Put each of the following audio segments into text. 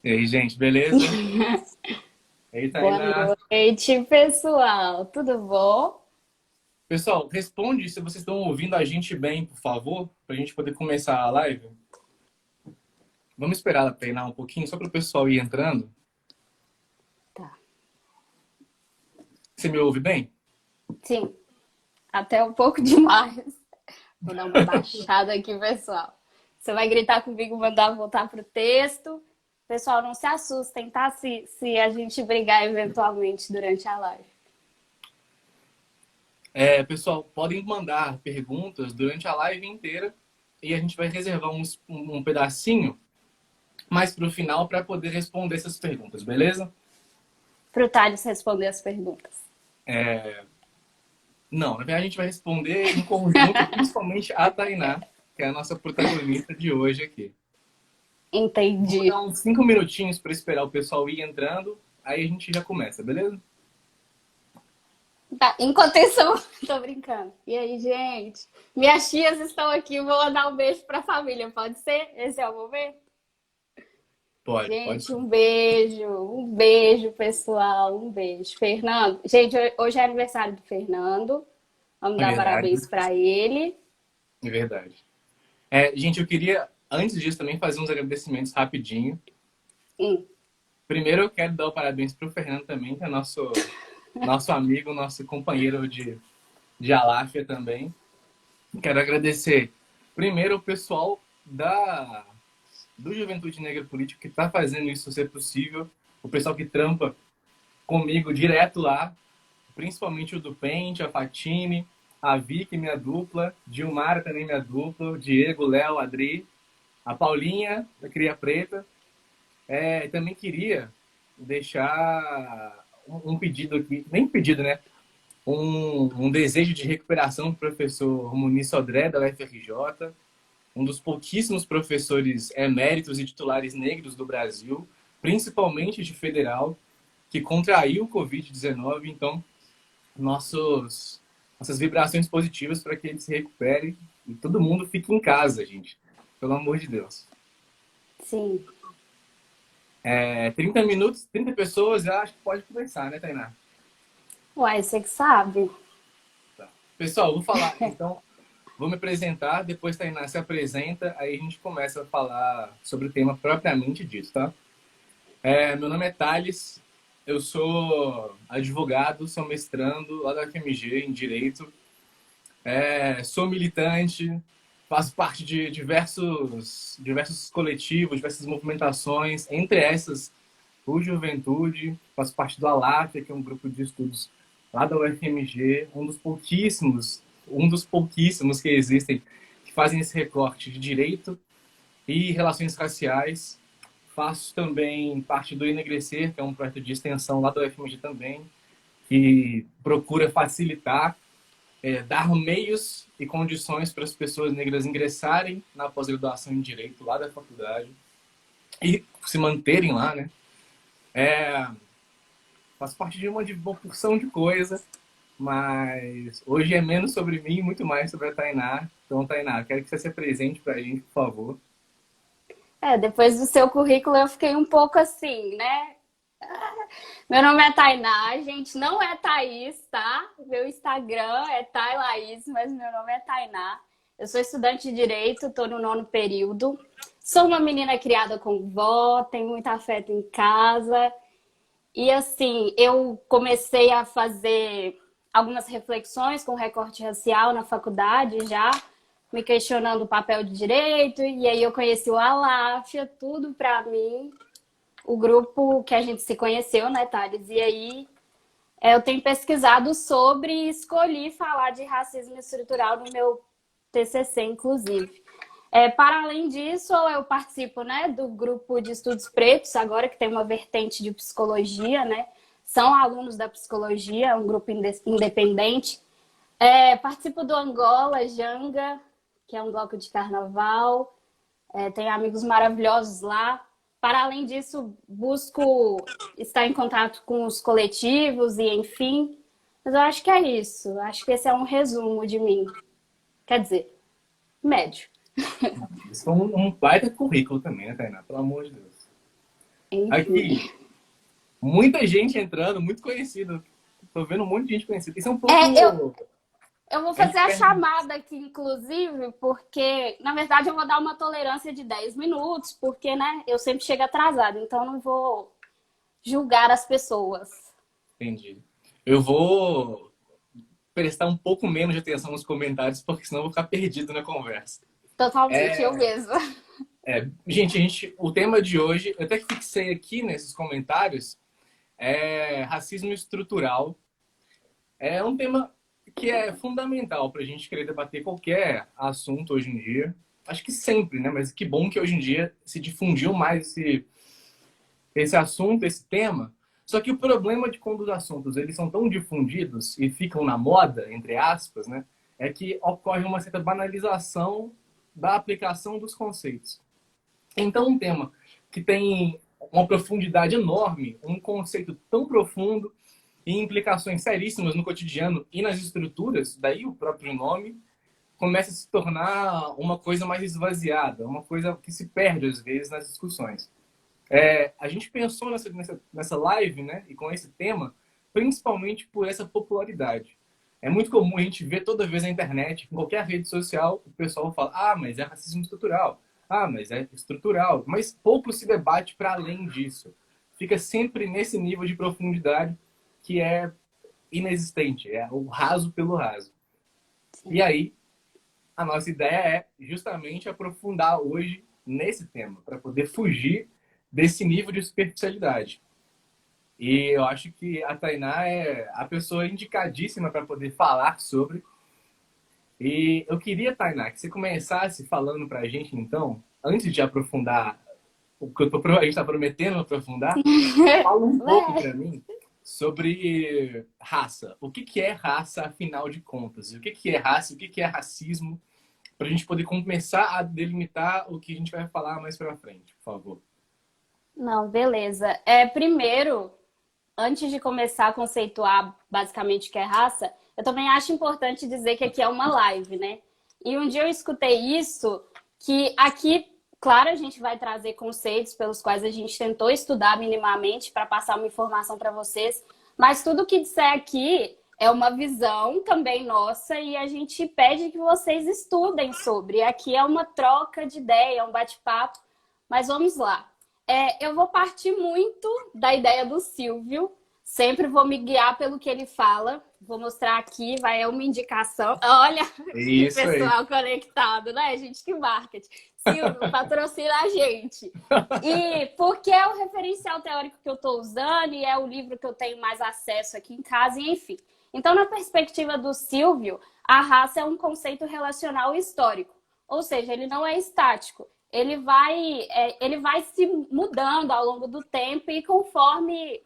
E aí, gente, beleza? E aí, Boa Tainá. noite, pessoal. Tudo bom? Pessoal, responde se vocês estão ouvindo a gente bem, por favor, para a gente poder começar a live. Vamos esperar ela treinar um pouquinho, só para o pessoal ir entrando. Tá. Você me ouve bem? Sim, até um pouco demais. Vou dar uma baixada aqui, pessoal. Você vai gritar comigo, mandar voltar pro texto. Pessoal, não se assustem, tá? Se a gente brigar eventualmente durante a live. Pessoal, podem mandar perguntas durante a live inteira e a gente vai reservar um pedacinho mais para o final para poder responder essas perguntas, beleza? Pro Thales responder as perguntas. Não, na verdade a gente vai responder em conjunto, principalmente a Tainá, que é a nossa protagonista de hoje aqui. Vou Entendi. dar uns 5 minutinhos para esperar o pessoal ir entrando, aí a gente já começa, beleza? Tá, enquanto isso, eu tô brincando. E aí, gente? Minhas tias estão aqui, vou mandar um beijo pra família, pode ser? Esse é o momento? Pode Gente, sim. um beijo, pessoal, um beijo. Fernando, gente, hoje é aniversário do Fernando. Vamos É dar verdade, parabéns para ele. é verdade. Gente, eu queria, antes disso, também fazer uns agradecimentos rapidinho. Hum, Primeiro, eu quero dar o parabéns para o Fernando também, que é nosso amigo, nosso companheiro de Aláfia também. Quero agradecer, primeiro, o pessoal do Juventude Negra Política que está fazendo isso ser possível, o pessoal que trampa comigo direto lá, principalmente o do Pente, a Fatime, a Vicky, minha dupla, Dilmara também minha dupla, o Diego, Léo, Adri, a Paulinha, da Cria Preta. Também queria deixar um pedido aqui, nem pedido, né? Um desejo de recuperação do professor Muniz Sodré, da UFRJ, um dos pouquíssimos professores eméritos e titulares negros do Brasil, principalmente de federal, que contraiu o Covid-19. Então, nossas vibrações positivas para que ele se recupere e todo mundo fique em casa, gente. Pelo amor de Deus. sim. 30 minutos, 30 pessoas, eu acho que pode começar, né, Tainá? Uai, você que sabe. Tá. Pessoal, vou falar, então, vou me apresentar, depois Tainá se apresenta, aí a gente começa a falar sobre o tema propriamente dito, tá? Meu nome é Thales, eu sou advogado, sou mestrando lá da FMG em Direito. Sou militante, faço parte de diversos coletivos, diversas movimentações, entre essas o Juventude, faço parte do ALAF, que é um grupo de estudos lá da UFMG, um dos pouquíssimos que existem que fazem esse recorte de direito e relações raciais. Faço também parte do Enegrecer, que é um projeto de extensão lá da UFMG também, que procura facilitar, dar meios e condições para as pessoas negras ingressarem na pós-graduação em Direito lá da faculdade e se manterem lá, né? Faço parte de uma porção de coisa, mas hoje é menos sobre mim e muito mais sobre a Tainá. Então, Tainá, quero que você se apresente para a gente, por favor. Depois do seu currículo eu fiquei um pouco assim, né? Meu nome é Tainá, gente, não é Thaís, tá? Meu Instagram é Thay Laís, mas meu nome é Tainá. Eu sou estudante de Direito, estou no nono período. Sou uma menina criada com vó, tenho muito afeto em casa. E assim, eu comecei a fazer algumas reflexões com recorte racial na faculdade já, me questionando o papel de direito, e aí eu conheci o Aláfia, tudo para mim, o grupo que a gente se conheceu, né, Thales? E aí eu tenho pesquisado sobre e escolhi falar de racismo estrutural no meu TCC, inclusive. Para além disso, eu participo, né, do grupo de estudos pretos, agora que tem uma vertente de psicologia, né? São alunos da psicologia, um grupo independente. Participo do Angola, Janga, que é um bloco de carnaval. Tenho amigos maravilhosos lá. Para além disso, busco estar em contato com os coletivos e enfim. Mas eu acho que é isso. Acho que esse é um resumo de mim. Quer dizer, médio. Isso foi um baita currículo também, né, Tainá? Pelo amor de Deus. Enfim. Aqui, muita gente entrando, muito conhecido. Tô vendo um monte de gente conhecida. Isso é um pouco... Eu vou A gente fazer a perde... chamada aqui, inclusive, porque, na verdade, eu vou dar uma tolerância de 10 minutos, porque, né, eu sempre chego atrasada, então não vou julgar as pessoas. Entendi. Eu vou prestar um pouco menos de atenção nos comentários, porque senão eu vou ficar perdido na conversa. Totalmente, eu mesma. Gente, o tema de hoje, eu até que fixei aqui nesses comentários, é racismo estrutural. É um tema que é fundamental para a gente querer debater qualquer assunto hoje em dia. Acho que sempre, né? Mas que bom que hoje em dia se difundiu mais esse assunto, esse tema. Só que o problema de quando os assuntos eles são tão difundidos e ficam na moda, entre aspas, né? É que ocorre uma certa banalização da aplicação dos conceitos. Então, um tema que tem uma profundidade enorme, um conceito tão profundo e implicações seríssimas no cotidiano e nas estruturas, daí o próprio nome, começa a se tornar uma coisa mais esvaziada, uma coisa que se perde às vezes nas discussões. A gente pensou nessa live, né, e com esse tema, principalmente por essa popularidade. É muito comum a gente ver toda vez na internet, em qualquer rede social, o pessoal fala: ah, mas é racismo estrutural. Ah, mas é estrutural. Mas pouco se debate para além disso. Fica sempre nesse nível de profundidade que é inexistente, é o raso pelo raso. E aí, a nossa ideia é justamente aprofundar hoje nesse tema, para poder fugir desse nível de superficialidade. E eu acho que a Tainá é a pessoa indicadíssima para poder falar sobre. E eu queria, Tainá, que você começasse falando para a gente, então, antes de aprofundar o que a gente está prometendo aprofundar, fala um pouco para mim sobre raça. O que é raça, afinal de contas? O que é raça? O que é racismo? Para a gente poder começar a delimitar o que a gente vai falar mais para frente, por favor. Não, beleza. Primeiro, antes de começar a conceituar basicamente o que é raça, eu também acho importante dizer que aqui é uma live, né? E um dia eu escutei isso, que aqui, claro, a gente vai trazer conceitos pelos quais a gente tentou estudar minimamente para passar uma informação para vocês, mas tudo que disser aqui é uma visão também nossa e a gente pede que vocês estudem sobre. Aqui é uma troca de ideia, um bate-papo, mas vamos lá. Eu vou partir muito da ideia do Silvio, sempre vou me guiar pelo que ele fala. Vou mostrar aqui, é uma indicação. Olha, que Isso pessoal aí. conectado, né, gente? Que marketing. Silvio, patrocina a gente. E porque é o referencial teórico que eu estou usando e é o livro que eu tenho mais acesso aqui em casa, e enfim. Então, na perspectiva do Silvio, a raça é um conceito relacional histórico. Ou seja, ele não é estático. Ele vai se mudando ao longo do tempo e conforme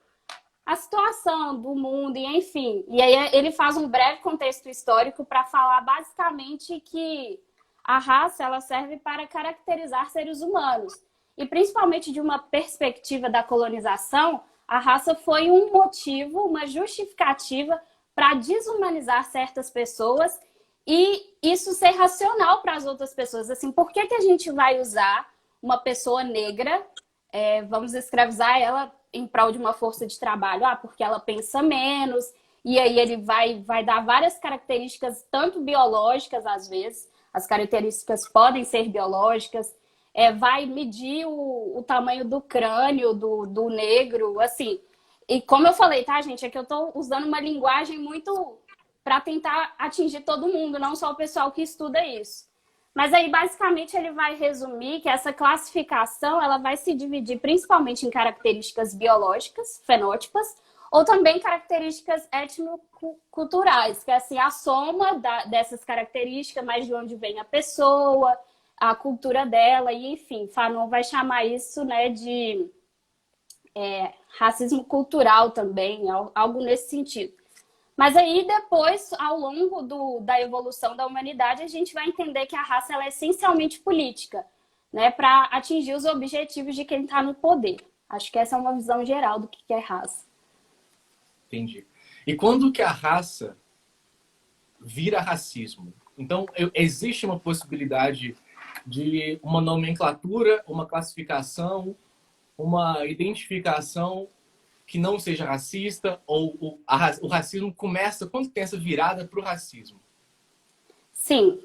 a situação do mundo, e enfim. E aí ele faz um breve contexto histórico para falar basicamente que a raça ela serve para caracterizar seres humanos. E principalmente de uma perspectiva da colonização, a raça foi um motivo, uma justificativa para desumanizar certas pessoas e isso ser racional para as outras pessoas. Assim, por que a gente vai usar uma pessoa negra, vamos escravizar ela em prol de uma força de trabalho? Ah, porque ela pensa menos, e aí ele vai dar várias características, tanto biológicas às vezes, as características podem ser biológicas, vai medir o tamanho do crânio do negro, assim. E como eu falei, tá, gente, é que eu tô usando uma linguagem muito para tentar atingir todo mundo, não só o pessoal que estuda isso. Mas aí, basicamente, ele vai resumir que essa classificação ela vai se dividir principalmente em características biológicas, fenótipas, ou também características étnico-culturais, que é assim, a soma dessas características, mas de onde vem a pessoa, a cultura dela, e enfim, Fanon vai chamar isso, né, de racismo cultural também, algo nesse sentido. Mas aí depois, ao longo da evolução da humanidade, a gente vai entender que a raça ela é essencialmente política, né, para atingir os objetivos de quem está no poder. Acho que essa é uma visão geral do que é raça. Entendi. E quando que a raça vira racismo? Então, existe uma possibilidade de uma nomenclatura, uma classificação, uma identificação que não seja racista? Ou o racismo começa quando tem essa virada para o racismo? Sim,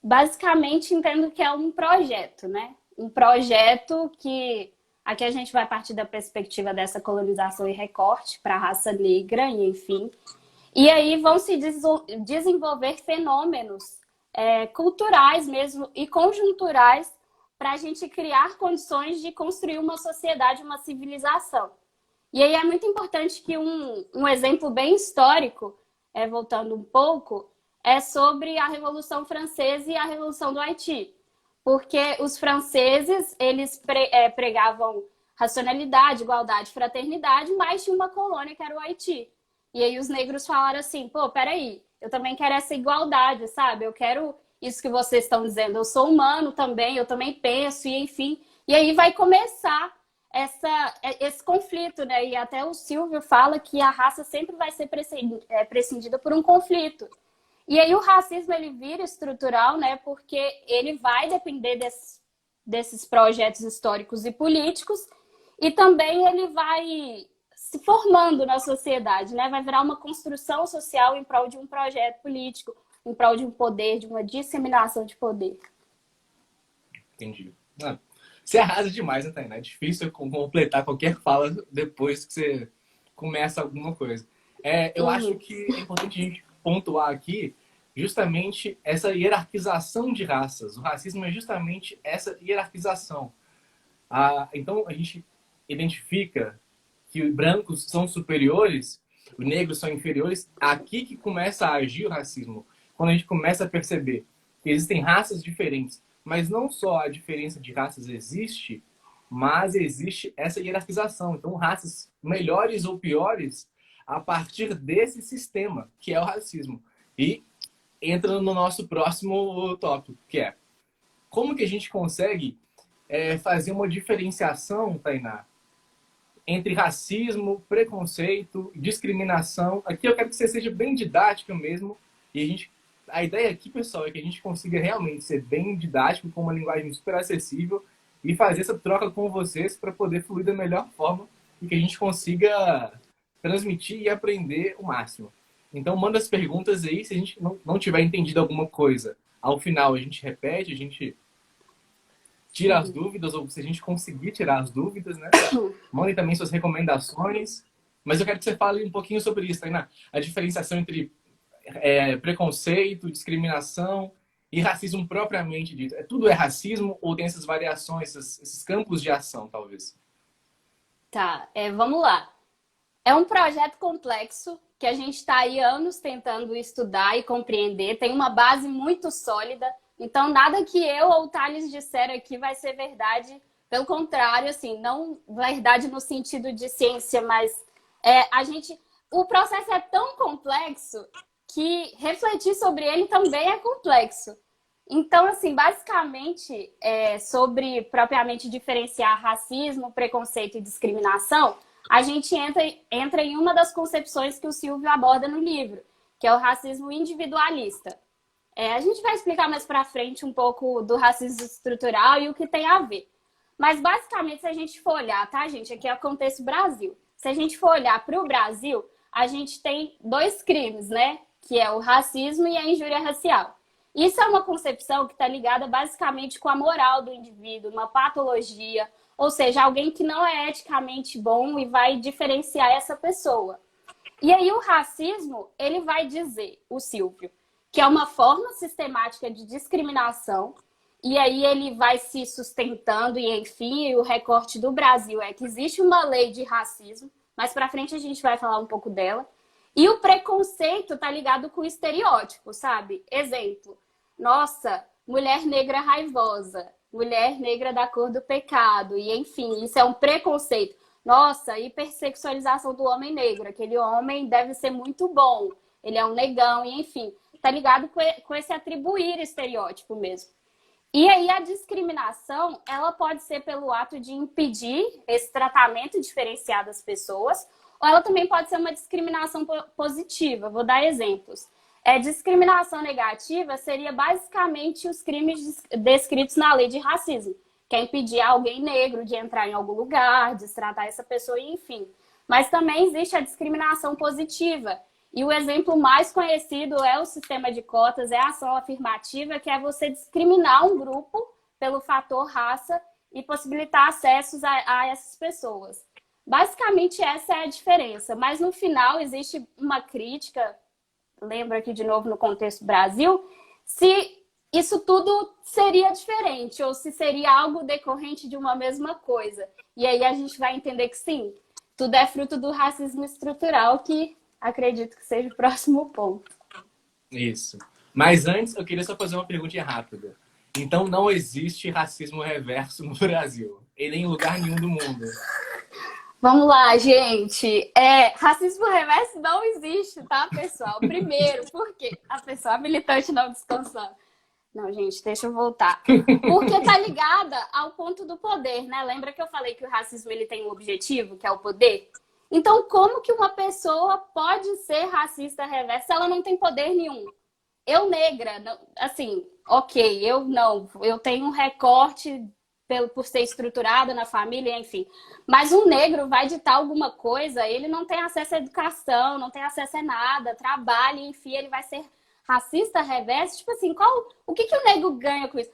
basicamente entendo que é um projeto, né? Um projeto que aqui a gente vai partir da perspectiva dessa colonização e recorte para a raça negra, e enfim. E aí vão se desenvolver fenômenos culturais mesmo e conjunturais para a gente criar condições de construir uma sociedade, uma civilização. E aí é muito importante que um exemplo bem histórico, voltando um pouco, é sobre a Revolução Francesa e a Revolução do Haiti. Porque os franceses, eles pregavam racionalidade, igualdade, fraternidade, mas tinha uma colônia que era o Haiti. E aí os negros falaram assim, pô, peraí, eu também quero essa igualdade, sabe? Eu quero isso que vocês estão dizendo, eu sou humano também, eu também penso, e enfim. E aí vai começar esse conflito, né? E até o Silvio fala que a raça sempre vai ser prescindida por um conflito. E aí o racismo, ele vira estrutural, né? Porque ele vai depender desses projetos históricos e políticos, e também ele vai se formando na sociedade, né? Vai virar uma construção social em prol de um projeto político, em prol de um poder, de uma disseminação de poder. Entendi. Você arrasa demais, né, Tainá? É difícil completar qualquer fala depois que você começa alguma coisa. Eu acho que é importante a gente pontuar aqui justamente essa hierarquização de raças. O racismo é justamente essa hierarquização. Então, a gente identifica que os brancos são superiores, os negros são inferiores. Aqui que começa a agir o racismo. Quando a gente começa a perceber que existem raças diferentes, mas não só a diferença de raças existe, mas existe essa hierarquização. Então, raças melhores ou piores a partir desse sistema, que é o racismo. E entra no nosso próximo tópico, que é como que a gente consegue fazer uma diferenciação, Tainá, entre racismo, preconceito, discriminação. Aqui eu quero que você seja bem didática mesmo. E a ideia aqui, pessoal, é que a gente consiga realmente ser bem didático, com uma linguagem super acessível e fazer essa troca com vocês para poder fluir da melhor forma e que a gente consiga transmitir e aprender o máximo. Então, manda as perguntas aí. Se a gente não tiver entendido alguma coisa, ao final a gente repete, a gente tira as dúvidas, ou se a gente conseguir tirar as dúvidas, né? Mandem também suas recomendações. Mas eu quero que você fale um pouquinho sobre isso, Tainá. A diferenciação entre preconceito, discriminação e racismo propriamente dito. Tudo é racismo ou tem essas variações, esses campos de ação, talvez? Tá, vamos lá. É um projeto complexo que a gente está aí anos tentando estudar e compreender. Tem uma base muito sólida. Então, nada que eu ou o Thales disser aqui vai ser verdade. Pelo contrário, assim, não verdade no sentido de ciência, mas o processo é tão complexo que refletir sobre ele também é complexo. Então, assim, basicamente, sobre propriamente diferenciar racismo, preconceito e discriminação, a gente entra em uma das concepções que o Silvio aborda no livro, que é o racismo individualista. A gente vai explicar mais para frente um pouco do racismo estrutural e o que tem a ver. Mas, basicamente, se a gente for olhar, tá, gente? Aqui é o contexto Brasil. Se a gente for olhar para o Brasil, a gente tem dois crimes, né? Que é o racismo e a injúria racial. Isso é uma concepção que está ligada basicamente com a moral do indivíduo, uma patologia, ou seja, alguém que não é eticamente bom e vai diferenciar essa pessoa. E aí o racismo, ele vai dizer, o Silvio, que é uma forma sistemática de discriminação, e aí ele vai se sustentando, e enfim, o recorte do Brasil é que existe uma lei de racismo, mas para frente a gente vai falar um pouco dela. E o preconceito tá ligado com o estereótipo, sabe? Exemplo, nossa, mulher negra raivosa, mulher negra da cor do pecado, e enfim, isso é um preconceito. Nossa, hipersexualização do homem negro, aquele homem deve ser muito bom, ele é um negão, e enfim, tá ligado com esse atribuir estereótipo mesmo. E aí a discriminação, ela pode ser pelo ato de impedir esse tratamento diferenciado das pessoas, ou ela também pode ser uma discriminação positiva. Vou dar exemplos. Discriminação negativa seria basicamente os crimes descritos na lei de racismo, quer impedir alguém negro de entrar em algum lugar, destratar essa pessoa, enfim. Mas também existe a discriminação positiva. E o exemplo mais conhecido é o sistema de cotas, é a ação afirmativa, que é você discriminar um grupo pelo fator raça e possibilitar acessos a essas pessoas. Basicamente, essa é a diferença. Mas, no final, existe uma crítica, lembra aqui de novo no contexto Brasil, se isso tudo seria diferente ou se seria algo decorrente de uma mesma coisa. E aí a gente vai entender que sim, tudo é fruto do racismo estrutural, que acredito que seja o próximo ponto. Isso. Mas antes, eu queria só fazer uma perguntinha rápida. Então, não existe racismo reverso no Brasil. E nem em lugar nenhum do mundo. Vamos lá, gente. Racismo reverso não existe, tá, pessoal? Primeiro, porque a pessoa militante não descansando. Não, gente, deixa eu voltar. Porque tá ligada ao ponto do poder, né? Lembra que eu falei que o racismo ele tem um objetivo, que é o poder? Então, como que uma pessoa pode ser racista reversa se ela não tem poder nenhum? Eu, negra, não, assim, ok, eu não. Eu tenho um recorte por ser estruturada na família, enfim. Mas um negro vai ditar alguma coisa, ele não tem acesso à educação, não tem acesso a nada, trabalho, enfim, ele vai ser racista reverso? Tipo assim, o que o negro ganha com isso?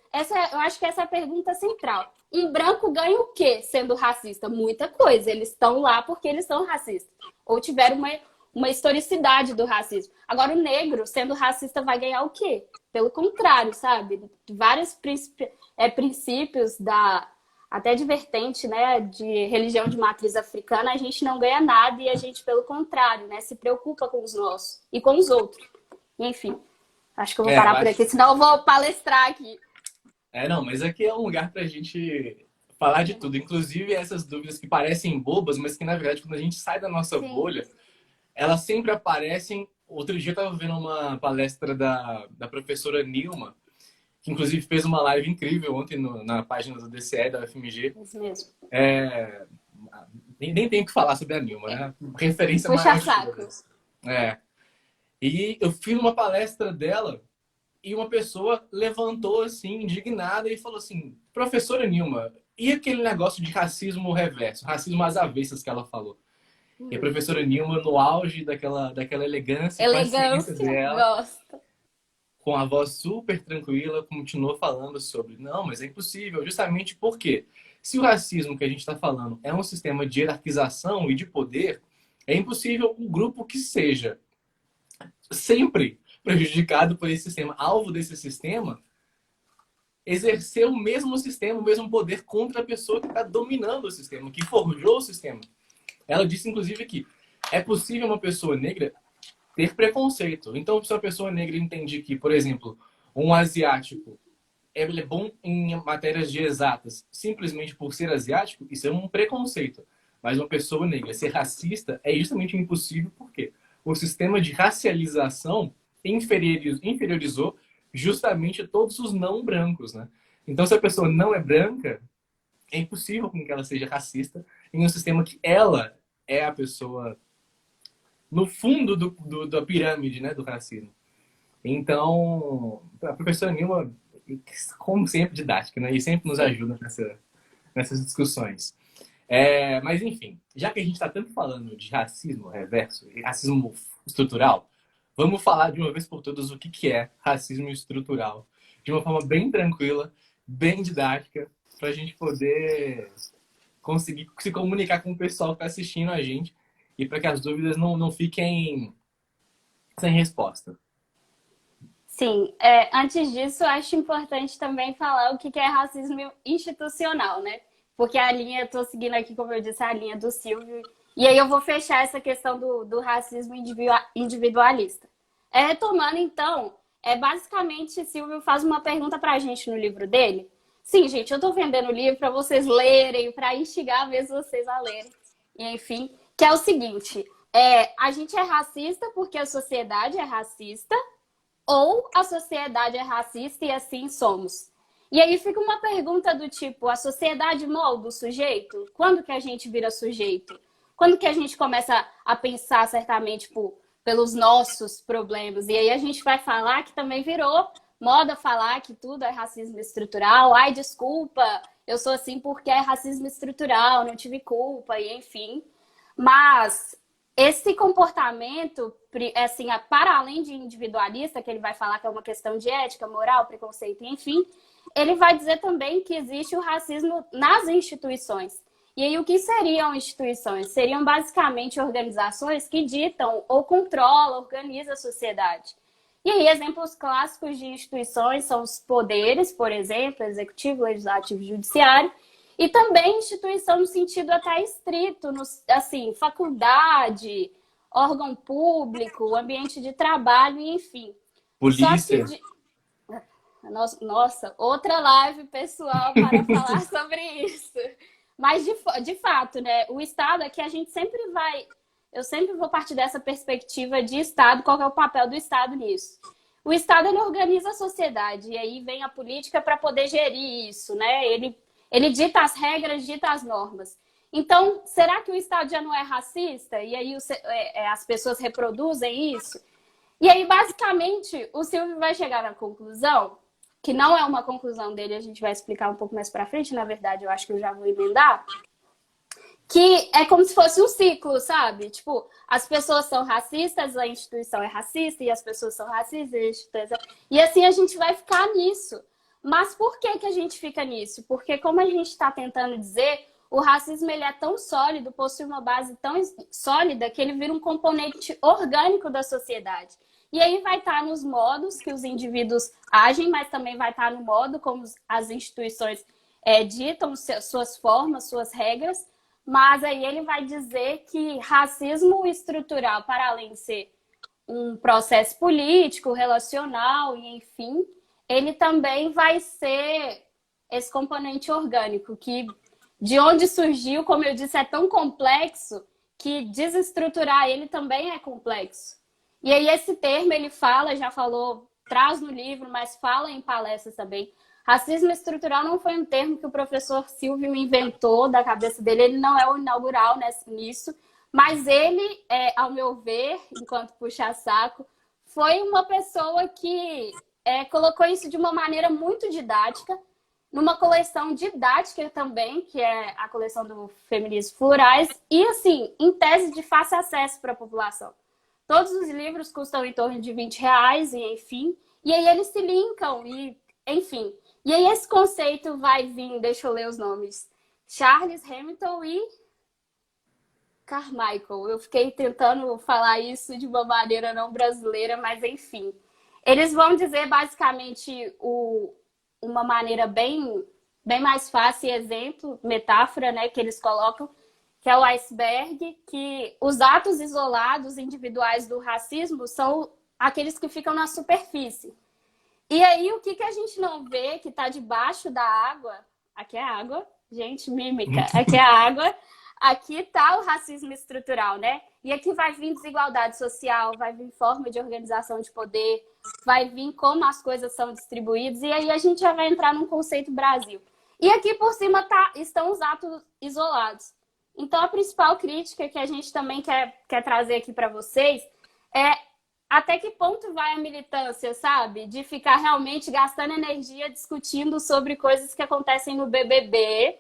Eu acho que essa é a pergunta central. Um branco ganha o quê sendo racista? Muita coisa. Eles estão lá porque eles são racistas. Ou tiveram uma historicidade do racismo. Agora, o negro, sendo racista, vai ganhar o quê? Pelo contrário, sabe? Vários princípios até de vertente, né, de religião de matriz africana, a gente não ganha nada e a gente, pelo contrário, né, se preocupa com os nossos e com os outros. Enfim, acho que eu vou parar por aqui, senão eu vou palestrar aqui. Não, mas aqui é um lugar pra gente falar de tudo. Inclusive essas dúvidas que parecem bobas, mas que na verdade, quando a gente sai da nossa bolha, elas sempre aparecem. Outro dia eu estava vendo uma palestra da professora Nilma, que inclusive fez uma live incrível ontem na página do DCE, da UFMG. Isso mesmo. Nem tenho o que falar sobre a Nilma, né? Referência Puxa saco. E eu fiz uma palestra dela e uma pessoa levantou assim, indignada, e falou assim: professora Nilma, e aquele negócio de racismo reverso, racismo às avessas que ela falou? E a professora Nilma, no auge daquela elegância, paciência dela, gosto. com a voz super tranquila, continuou falando sobre: não, mas é impossível, justamente porque se o racismo que a gente está falando é um sistema de hierarquização e de poder, é impossível um grupo que seja sempre prejudicado por esse sistema, alvo desse sistema, exercer o mesmo sistema, o mesmo poder contra a pessoa que está dominando o sistema, que forjou o sistema. Ela disse, inclusive, que é possível uma pessoa negra ter preconceito. Então, se uma pessoa negra entende que, por exemplo, um asiático ele é bom em matérias de exatas simplesmente por ser asiático, isso é um preconceito. Mas uma pessoa negra ser racista é justamente impossível, porque o sistema de racialização inferiorizou justamente todos os não brancos, né? Então, se a pessoa não é branca, é impossível que ela seja racista em um sistema que ela é a pessoa no fundo da pirâmide, né, do racismo. Então, a professora Nilma, como sempre, didática, né? E sempre nos ajuda nessas discussões. Mas, enfim, já que a gente está tanto falando de racismo reverso e racismo estrutural, vamos falar de uma vez por todas o que é racismo estrutural, de uma forma bem tranquila, bem didática, para a gente poder conseguir se comunicar com o pessoal que está assistindo a gente e para que as dúvidas não fiquem sem resposta. Sim, antes disso, acho importante também falar o que é racismo institucional, né? Porque a linha, eu tô seguindo aqui, como eu disse, a linha do Silvio. E aí eu vou fechar essa questão do racismo individualista. Retomando, então, basicamente, Silvio faz uma pergunta pra gente no livro dele. Sim, gente, eu tô vendendo o livro para vocês lerem, para instigar mesmo vocês a lerem. E, enfim, que é o seguinte, a gente é racista porque a sociedade é racista, ou a sociedade é racista e assim somos. E aí fica uma pergunta do tipo, a sociedade molda o sujeito? Quando que a gente vira sujeito? Quando que a gente começa a pensar certamente pelos nossos problemas? E aí a gente vai falar que também virou moda falar que tudo é racismo estrutural. Ai, desculpa, eu sou assim porque é racismo estrutural, não tive culpa, e enfim. Mas esse comportamento, assim, para além de individualista, que ele vai falar que é uma questão de ética, moral, preconceito, enfim, ele vai dizer também que existe o racismo nas instituições. E aí, o que seriam instituições? Seriam basicamente organizações que ditam ou controlam, organizam a sociedade. E aí, exemplos clássicos de instituições são os poderes, por exemplo, executivo, legislativo e judiciário, e também instituição no sentido até estrito, assim, faculdade, órgão público, ambiente de trabalho, enfim. Só que, Polícia. nossa, outra live pessoal para falar sobre isso. Mas, de fato, né, o Estado aqui a gente sempre vai... Eu sempre vou partir dessa perspectiva de Estado, qual é o papel do Estado nisso. O Estado, ele organiza a sociedade, e aí vem a política para poder gerir isso, né? Ele dita as regras, dita as normas. Então, será que o Estado já não é racista? E aí as pessoas reproduzem isso? E aí, basicamente, o Silvio vai chegar na conclusão, que não é uma conclusão dele, a gente vai explicar um pouco mais para frente, na verdade, eu acho que eu já vou emendar, que é como se fosse um ciclo, sabe? Tipo, as pessoas são racistas, a instituição é racista, e as pessoas são racistas, a instituição... E assim a gente vai ficar nisso. Mas por que que a gente fica nisso? Porque, como a gente está tentando dizer, o racismo ele é tão sólido, possui uma base tão sólida, que ele vira um componente orgânico da sociedade. E aí vai estar nos modos que os indivíduos agem, mas também vai estar no modo como as instituições ditam suas formas, suas regras. Mas aí ele vai dizer que racismo estrutural, para além de ser um processo político, relacional e enfim, ele também vai ser esse componente orgânico, que de onde surgiu, como eu disse, é tão complexo que desestruturar ele também é complexo. E aí esse termo ele fala, já falou, traz no livro, mas fala em palestras também. Racismo estrutural não foi um termo que o professor Silvio inventou da cabeça dele, ele não é o inaugural nisso, mas ele, ao meu ver, enquanto puxa-saco, foi uma pessoa que colocou isso de uma maneira muito didática, numa coleção didática também, que é a coleção do Feminismos Plurais, e assim, em tese de fácil acesso para a população. Todos os livros custam em torno de R$ 20, e enfim, e aí eles se linkam, e enfim... E aí esse conceito vai vir, deixa eu ler os nomes, Charles Hamilton e Carmichael. Eu fiquei tentando falar isso de uma maneira não brasileira, mas enfim. Eles vão dizer basicamente uma maneira bem mais fácil, exemplo, metáfora, né, que eles colocam, que é o iceberg, que os atos isolados individuais do racismo são aqueles que ficam na superfície. E aí, o que a gente não vê, que está debaixo da água... Aqui é água, gente, mímica. Aqui é a água. Aqui está o racismo estrutural, né? E aqui vai vir desigualdade social, vai vir forma de organização de poder, vai vir como as coisas são distribuídas. E aí a gente já vai entrar num conceito Brasil. E aqui por cima estão os atos isolados. Então, a principal crítica que a gente também quer trazer aqui para vocês é... Até que ponto vai a militância, sabe? De ficar realmente gastando energia discutindo sobre coisas que acontecem no BBB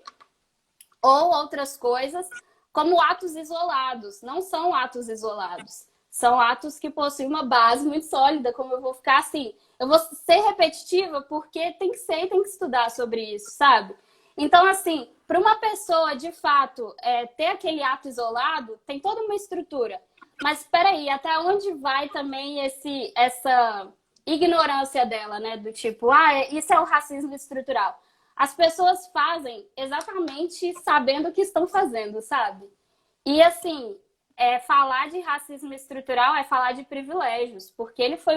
ou outras coisas, como atos isolados. Não são atos isolados. São atos que possuem uma base muito sólida, como eu vou ficar assim. Eu vou ser repetitiva porque tem que estudar sobre isso, sabe? Então, assim, para uma pessoa, de fato, ter aquele ato isolado, tem toda uma estrutura. Mas espera aí, até onde vai também essa ignorância dela, né? Do tipo, isso é o racismo estrutural. As pessoas fazem exatamente sabendo o que estão fazendo, sabe? E assim, falar de racismo estrutural é falar de privilégios, porque ele foi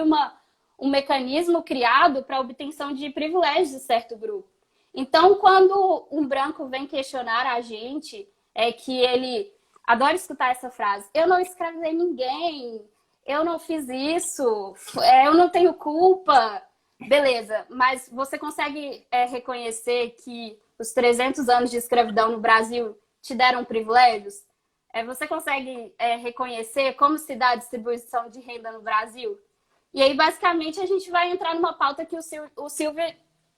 um mecanismo criado para a obtenção de privilégios de certo grupo. Então, quando um branco vem questionar a gente, que ele... Adoro escutar essa frase. Eu não escravizei ninguém. Eu não fiz isso. Eu não tenho culpa. Beleza, mas você consegue reconhecer que os 300 anos de escravidão no Brasil te deram privilégios? Você consegue reconhecer como se dá a distribuição de renda no Brasil? E aí, basicamente, a gente vai entrar numa pauta que o Silvio,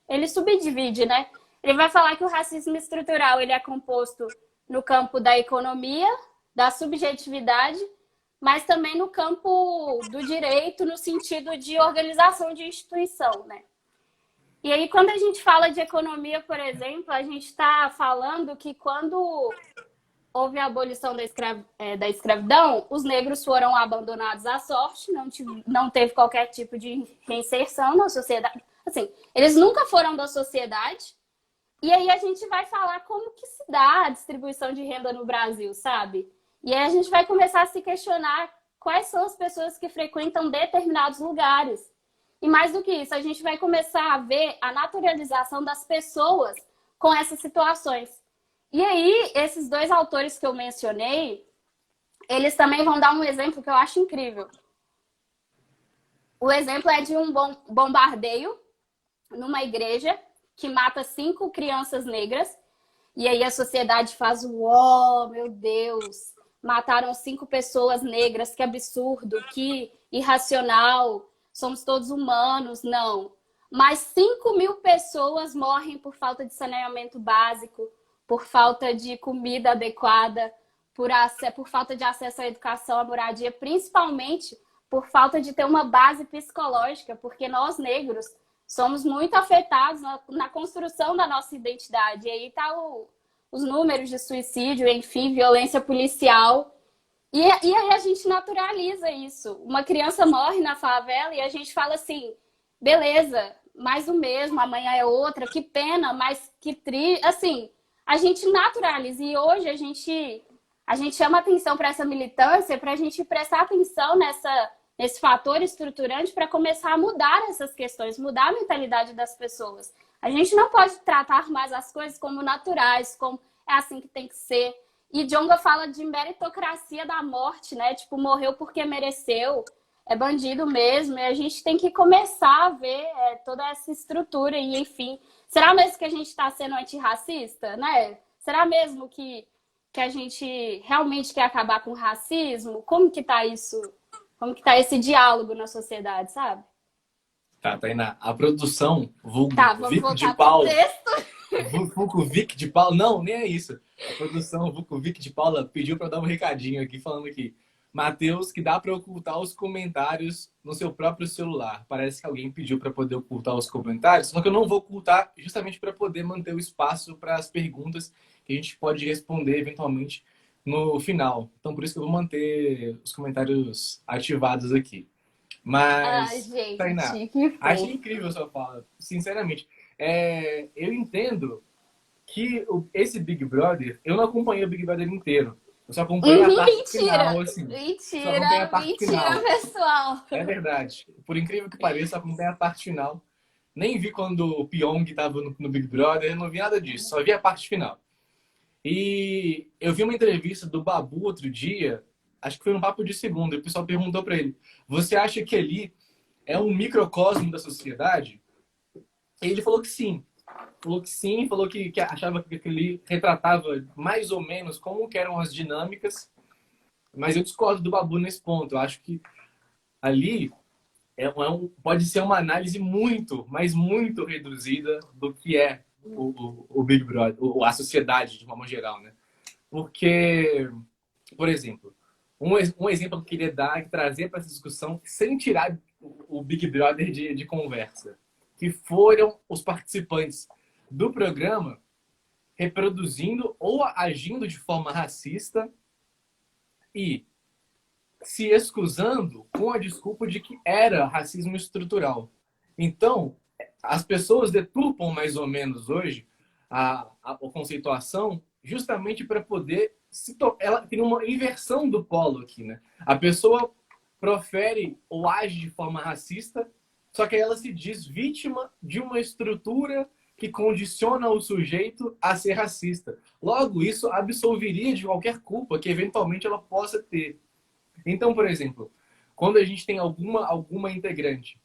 ele subdivide, né? Ele vai falar que o racismo estrutural ele é composto no campo da economia, da subjetividade, mas também no campo do direito, no sentido de organização de instituição, né? E aí, quando a gente fala de economia, por exemplo, a gente está falando que quando houve a abolição da escravidão, os negros foram abandonados à sorte, não teve qualquer tipo de reinserção na sociedade. Assim, eles nunca foram da sociedade. E aí a gente vai falar como que se dá a distribuição de renda no Brasil, sabe? E aí a gente vai começar a se questionar quais são as pessoas que frequentam determinados lugares. E mais do que isso, a gente vai começar a ver a naturalização das pessoas com essas situações. E aí, esses dois autores que eu mencionei, eles também vão dar um exemplo que eu acho incrível. O exemplo é de um bombardeio numa igreja que mata 5 crianças negras. E aí a sociedade faz uó, meu Deus, mataram 5 pessoas negras, que absurdo, que irracional, somos todos humanos. Não. Mas 5.000 pessoas morrem por falta de saneamento básico, por falta de comida adequada, por falta de acesso à educação, à moradia, principalmente por falta de ter uma base psicológica, porque nós negros somos muito afetados na construção da nossa identidade. E aí tá os números de suicídio, enfim, violência policial. E aí a gente naturaliza isso. Uma criança morre na favela e a gente fala assim, beleza, mais o mesmo, amanhã é outra, que pena, mas que triste. Assim, a gente naturaliza. E hoje a gente chama atenção para essa militância, para a gente prestar atenção nesse fator estruturante para começar a mudar essas questões, mudar a mentalidade das pessoas. A gente não pode tratar mais as coisas como naturais, como é assim que tem que ser. E Djonga fala de meritocracia da morte, né? Tipo, morreu porque mereceu, é bandido mesmo. E a gente tem que começar a ver toda essa estrutura e, enfim. Será mesmo que a gente está sendo antirracista, né? Será mesmo que a gente realmente quer acabar com o racismo? Como que tá isso? Como que tá esse diálogo na sociedade, sabe? Tá, Tainá. A produção, vulgo Tá, vamos Vic de voltar pro Paula, texto. vulgo Vic de Paula, não, nem é isso. A produção, vulgo Vic de Paula, pediu para dar um recadinho aqui, falando aqui. Matheus, que dá para ocultar os comentários no seu próprio celular. Parece que alguém pediu para poder ocultar os comentários, só que eu não vou ocultar justamente para poder manter o espaço para as perguntas que a gente pode responder eventualmente no final. Então, por isso que eu vou manter os comentários ativados aqui. Ai, Mas, Tainá, gente, que achei fofo. incrível a sua fala, sinceramente. Eu entendo que esse Big Brother, eu não acompanhei o Big Brother inteiro. Eu só acompanhei a parte Mentira! final, assim. Só acompanhei a Mentira, parte mentira, final. pessoal. É verdade. Por incrível que pareça, eu acompanhei a parte final. Nem vi quando o Pyong estava no Big Brother, não vi nada disso. Só vi a parte final. E eu vi uma entrevista do Babu outro dia, acho que foi no Papo de Segunda, e o pessoal perguntou para ele: você acha que ali é um microcosmo da sociedade? E ele falou que sim. Falou que sim, falou que achava que ele retratava mais ou menos como que eram as dinâmicas, mas eu discordo do Babu nesse ponto. Eu acho que ali pode ser uma análise muito, mas muito reduzida do que é o Big Brother, a sociedade de uma forma geral, né? Porque, por exemplo, um exemplo que eu queria dar e trazer para essa discussão, sem tirar o Big Brother de conversa, que foram os participantes do programa reproduzindo ou agindo de forma racista e se excusando com a desculpa de que era racismo estrutural. Então, as pessoas deturpam mais ou menos hoje a conceituação justamente para poder ela tem uma inversão do polo aqui, né? A pessoa profere ou age de forma racista, só que ela se diz vítima de uma estrutura que condiciona o sujeito a ser racista. Logo, isso absolveria de qualquer culpa que eventualmente ela possa ter. Então, por exemplo, quando a gente tem alguma integrante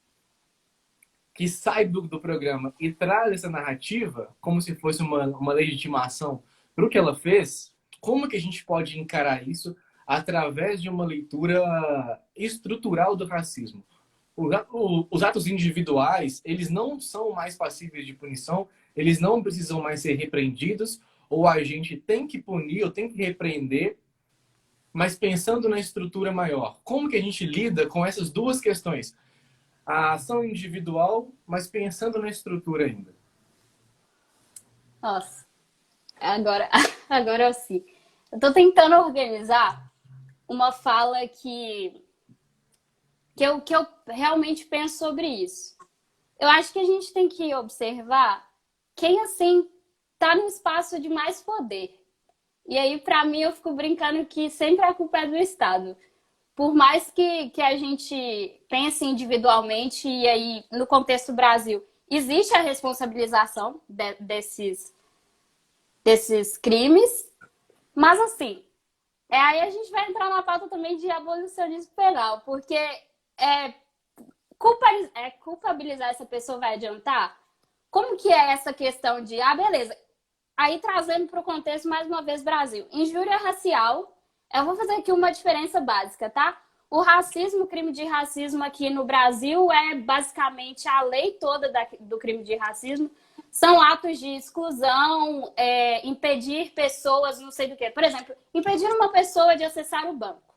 que sai do programa e traz essa narrativa como se fosse uma legitimação para o que ela fez, como que a gente pode encarar isso através de uma leitura estrutural do racismo? Os atos individuais, eles não são mais passíveis de punição eles não precisam mais ser repreendidos, ou a gente tem que punir, ou tem que repreender, mas pensando na estrutura maior. Como que a gente lida com essas duas questões? A ação individual, mas pensando na estrutura ainda. Nossa, agora, agora sim. Eu tô tentando organizar uma fala que eu realmente penso sobre isso. Eu acho que a gente tem que observar quem, assim, tá no espaço de mais poder. E aí, para mim, eu fico brincando que sempre a culpa é do Estado. Por mais que a gente pense individualmente, e aí, no contexto Brasil, existe a responsabilização desses crimes, mas assim, aí a gente vai entrar na pauta também de abolicionismo penal, porque é, culpabilizar essa pessoa vai adiantar? Como que é essa questão de, beleza, aí trazendo para o contexto, mais uma vez, Brasil. Injúria racial, eu vou fazer aqui uma diferença básica, tá? O racismo, o crime de racismo aqui no Brasil é basicamente a lei toda do crime de racismo. São atos de exclusão, impedir pessoas, não sei do que. Por exemplo, impedir uma pessoa de acessar o banco.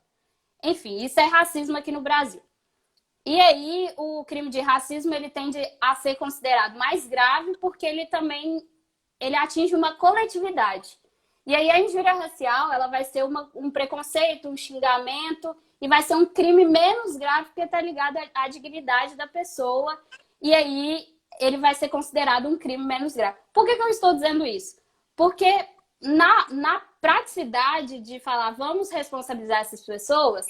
Enfim, isso é racismo aqui no Brasil. E aí, o crime de racismo, ele tende a ser considerado mais grave porque ele atinge uma coletividade. E aí, a injúria racial, ela vai ser um preconceito, um xingamento, e vai ser um crime menos grave porque está ligado à dignidade da pessoa. E aí, ele vai ser considerado um crime menos grave. Por que eu estou dizendo isso? Porque na praticidade de falar vamos responsabilizar essas pessoas,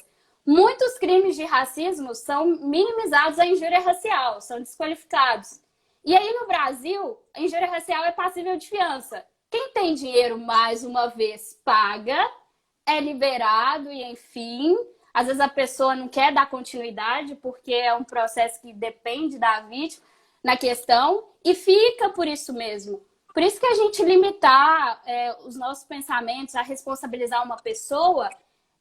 muitos crimes de racismo são minimizados à injúria racial, são desqualificados. E aí, no Brasil, a injúria racial é passível de fiança. Quem tem dinheiro, mais uma vez, paga, é liberado e, enfim, às vezes a pessoa não quer dar continuidade porque é um processo que depende da vítima na questão e fica por isso mesmo. Por isso que a gente limitar os nossos pensamentos a responsabilizar uma pessoa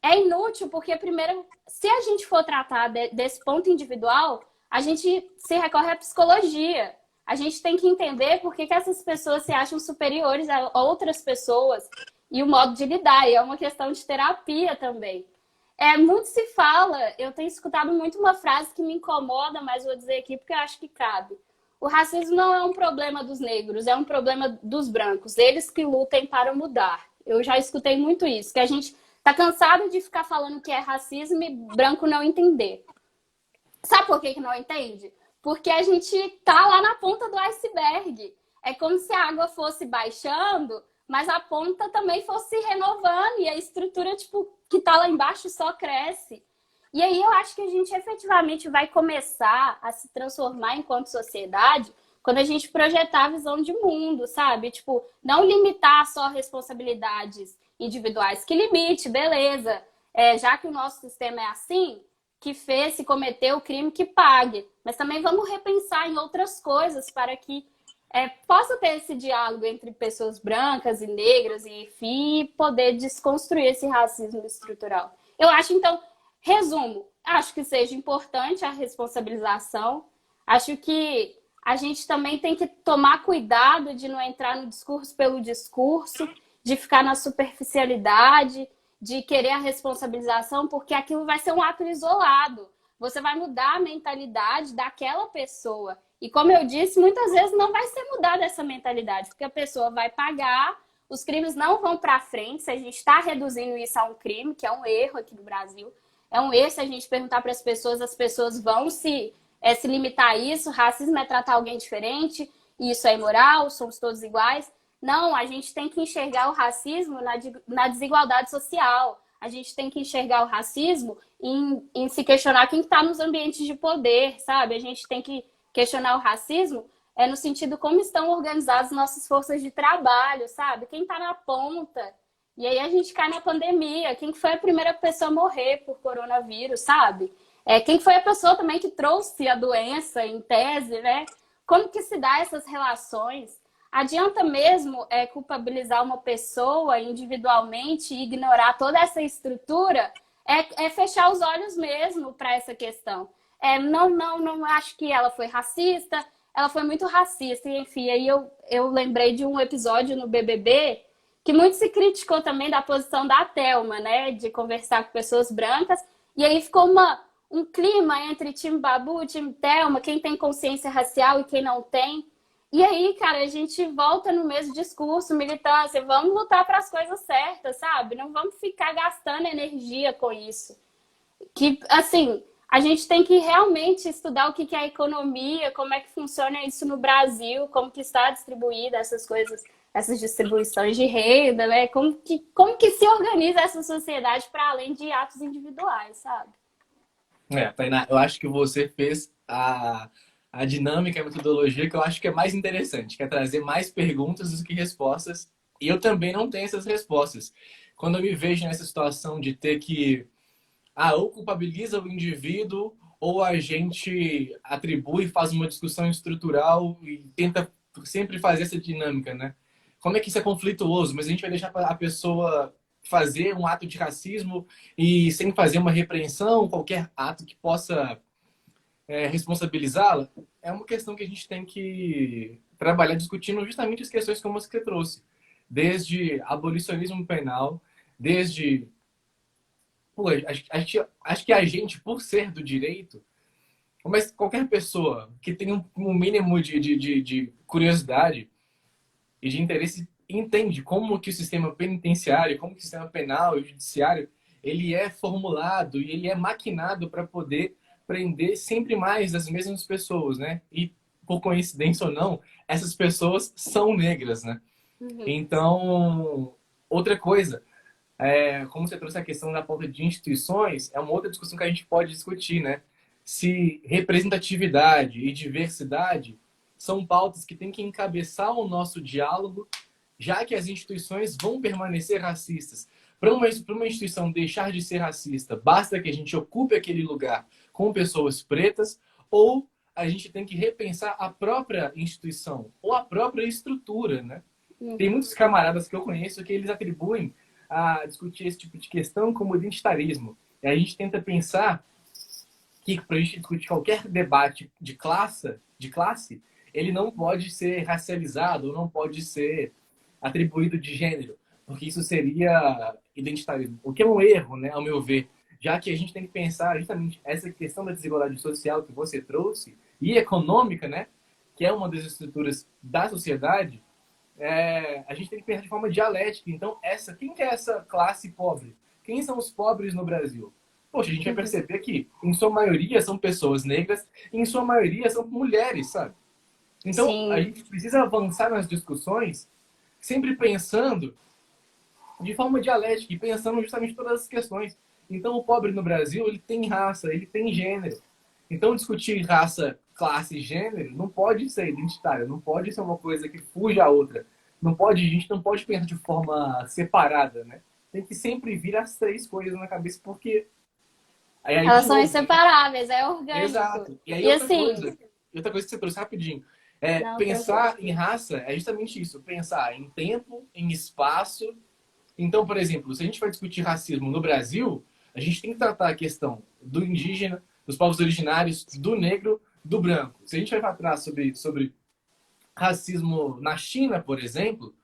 é inútil, porque primeiro, se a gente for tratar desse ponto individual, a gente se recorre à psicologia. A gente tem que entender por que essas pessoas se acham superiores a outras pessoas e o modo de lidar. E é uma questão de terapia também. Muito se fala, eu tenho escutado muito uma frase que me incomoda, mas vou dizer aqui porque eu acho que cabe. O racismo não é um problema dos negros, é um problema dos brancos. Eles que lutem para mudar. Eu já escutei muito isso, que a gente tá cansado de ficar falando que é racismo e branco não entender. Sabe por que não entende? Porque a gente tá lá na ponta do iceberg. É como se a água fosse baixando, mas a ponta também fosse renovando e a estrutura que tá lá embaixo só cresce. E aí eu acho que a gente efetivamente vai começar a se transformar enquanto sociedade quando a gente projetar a visão de mundo, sabe? Não limitar só responsabilidades individuais. Que limite, beleza. Já que o nosso sistema é assim, que fez, se cometeu o crime, que pague. Mas também vamos repensar em outras coisas para que possa ter esse diálogo entre pessoas brancas e negras e, enfim, poder desconstruir esse racismo estrutural. Eu acho, então, resumo, acho que seja importante a responsabilização. Acho que a gente também tem que tomar cuidado de não entrar no discurso pelo discurso, de ficar na superficialidade, de querer a responsabilização, porque aquilo vai ser um ato isolado. Você vai mudar a mentalidade daquela pessoa. E como eu disse, muitas vezes não vai ser mudada essa mentalidade, porque a pessoa vai pagar, os crimes não vão para frente. Se a gente está reduzindo isso a um crime, que é um erro aqui no Brasil, é um erro se a gente perguntar para as pessoas vão se limitar a isso. Racismo é tratar alguém diferente, e isso é imoral, somos todos iguais. Não, a gente tem que enxergar o racismo na desigualdade social. A gente tem que enxergar o racismo em se questionar quem está nos ambientes de poder, sabe? A gente tem que questionar o racismo no sentido como estão organizadas nossas forças de trabalho, sabe? Quem está na ponta. E aí a gente cai na pandemia. Quem foi a primeira pessoa a morrer por coronavírus, sabe? Quem foi a pessoa também que trouxe a doença, em tese, né? Como que se dá essas relações? Adianta mesmo culpabilizar uma pessoa individualmente e ignorar toda essa estrutura? Fechar os olhos mesmo para essa questão. Não acho que ela foi racista, ela foi muito racista. E, enfim, aí eu lembrei de um episódio no BBB que muito se criticou também da posição da Thelma, né? De conversar com pessoas brancas. E aí ficou um clima entre time Babu, time Thelma, quem tem consciência racial e quem não tem. E aí, cara, a gente volta no mesmo discurso, militância, vamos lutar para as coisas certas, sabe? Não vamos ficar gastando energia com isso. Que, assim, a gente tem que realmente estudar o que é a economia, como é que funciona isso no Brasil, como que está distribuída essas coisas, essas distribuições de renda, né? Como que se organiza essa sociedade para além de atos individuais, sabe? Tainá, eu acho que você fez a dinâmica, a metodologia que eu acho que é mais interessante, que é trazer mais perguntas do que respostas. E eu também não tenho essas respostas. Quando eu me vejo nessa situação de ter que ou culpabiliza o indivíduo, ou a gente atribui, faz uma discussão estrutural e tenta sempre fazer essa dinâmica, né? Como é que isso é conflituoso, mas a gente vai deixar a pessoa fazer um ato de racismo e sem fazer uma repreensão, qualquer ato que possa responsabilizá-la, é uma questão que a gente tem que trabalhar discutindo justamente as questões como as que você trouxe. Desde abolicionismo penal, desde pô, acho que a gente, por ser do direito, mas qualquer pessoa que tenha um mínimo de curiosidade e de interesse entende como que o sistema penitenciário, como que o sistema penal e judiciário, ele é formulado e ele é maquinado para poder prender sempre mais as mesmas pessoas, né? E, por coincidência ou não, essas pessoas são negras, né? Uhum. Então, outra coisa, como você trouxe a questão da pauta de instituições, é uma outra discussão que a gente pode discutir, né? Se representatividade e diversidade são pautas que têm que encabeçar o nosso diálogo, já que as instituições vão permanecer racistas. Para uma instituição deixar de ser racista, basta que a gente ocupe aquele lugar com pessoas pretas, ou a gente tem que repensar a própria instituição ou a própria estrutura, né? Tem muitos camaradas que eu conheço que eles atribuem a discutir esse tipo de questão como identitarismo. E a gente tenta pensar que para a gente discutir qualquer debate de classe, ele não pode ser racializado, não pode ser atribuído de gênero, porque isso seria identitarismo. O que é um erro, né, ao meu ver, já que a gente tem que pensar justamente essa questão da desigualdade social que você trouxe e econômica, né, que é uma das estruturas da sociedade, a gente tem que pensar de forma dialética. Então, quem que é essa classe pobre? Quem são os pobres no Brasil? Poxa, a gente vai perceber que, em sua maioria, são pessoas negras e, em sua maioria, são mulheres, sabe? Então, a Sim. gente precisa avançar nas discussões sempre pensando de forma dialética e pensando justamente todas as questões. Então, o pobre no Brasil, ele tem raça, ele tem gênero. Então, discutir raça, classe e gênero não pode ser identitário, não pode ser uma coisa que fuja a outra. A gente não pode pensar de forma separada, né? Tem que sempre vir as três coisas na cabeça, porque aí Elas de são novo, né? inseparáveis, é orgânico. Exato. E aí E assim, outra coisa que você trouxe rapidinho, não, tranquilo. pensar em raça é justamente isso, pensar em tempo, em espaço. Então, por exemplo, se a gente vai discutir racismo no Brasil, a gente tem que tratar a questão do indígena, dos povos originários, do negro, do branco. Se a gente vai falar sobre racismo na China, por exemplo,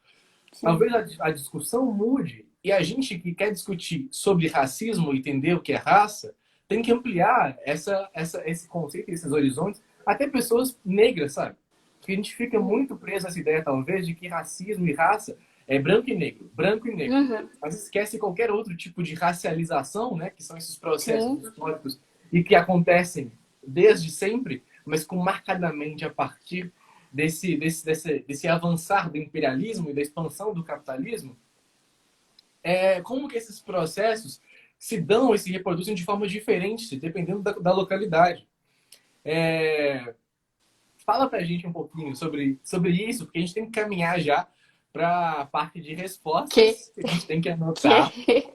Sim. talvez a discussão mude e a gente que quer discutir sobre racismo e entender o que é raça, tem que ampliar esse conceito, esses horizontes, até pessoas negras, sabe? Porque a gente fica muito preso a essa ideia, talvez, de que racismo e raça é branco e negro. Uhum. Mas esquece qualquer outro tipo de racialização, né? Que são esses processos Sim. históricos e que acontecem desde sempre, mas com marcadamente a partir desse avançar do imperialismo e da expansão do capitalismo, como que esses processos se dão e se reproduzem de formas diferentes, dependendo da localidade. Fala pra gente um pouquinho sobre isso, porque a gente tem que caminhar já para a parte de Que? respostas, que a gente tem que anotar, Que?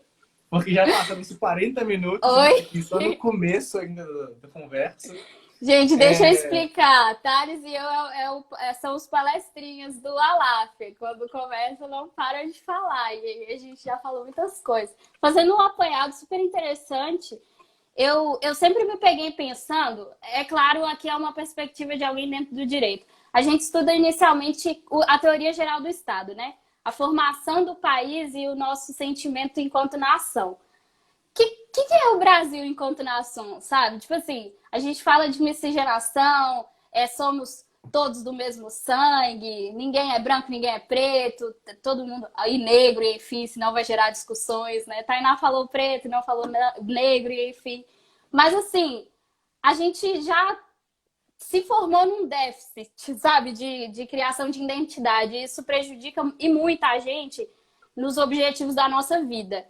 porque já passaram-se 40 minutos, a gente Oi? está aqui só no começo ainda da conversa. Gente, deixa eu explicar. Thales e eu são os palestrinhas do Alaf. Quando começa, não para de falar. E aí a gente já falou muitas coisas. Fazendo um apanhado super interessante. eu sempre me peguei pensando, é claro, aqui é uma perspectiva de alguém dentro do direito. A gente estuda inicialmente a teoria geral do Estado, né? A formação do país e o nosso sentimento enquanto nação. Que é o Brasil enquanto nação, sabe? Tipo assim, a gente fala de miscigenação, somos todos do mesmo sangue, ninguém é branco, ninguém é preto, todo mundo, e negro, enfim, senão vai gerar discussões, né? Tainá falou preto, não falou negro, enfim. Mas assim, a gente já se formou num déficit, sabe, de criação de identidade. Isso prejudica e muito a gente nos objetivos da nossa vida.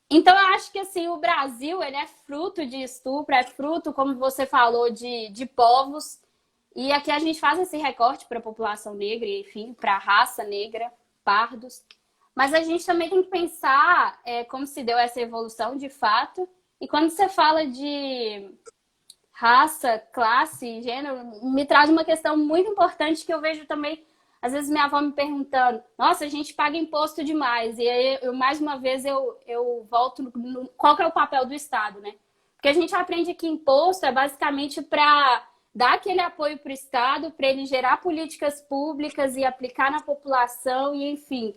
Então, eu acho que assim, o Brasil ele é fruto de estupro, é fruto, como você falou, de povos. E aqui a gente faz esse recorte para a população negra, enfim, para a raça negra, pardos. Mas a gente também tem que pensar como se deu essa evolução de fato. E quando você fala de raça, classe, gênero, me traz uma questão muito importante que eu vejo também. Às vezes minha avó me perguntando, nossa, a gente paga imposto demais. E aí, mais uma vez, eu volto qual que é o papel do Estado, né? Porque a gente aprende que imposto é basicamente para dar aquele apoio para o Estado, para ele gerar políticas públicas e aplicar na população, e enfim.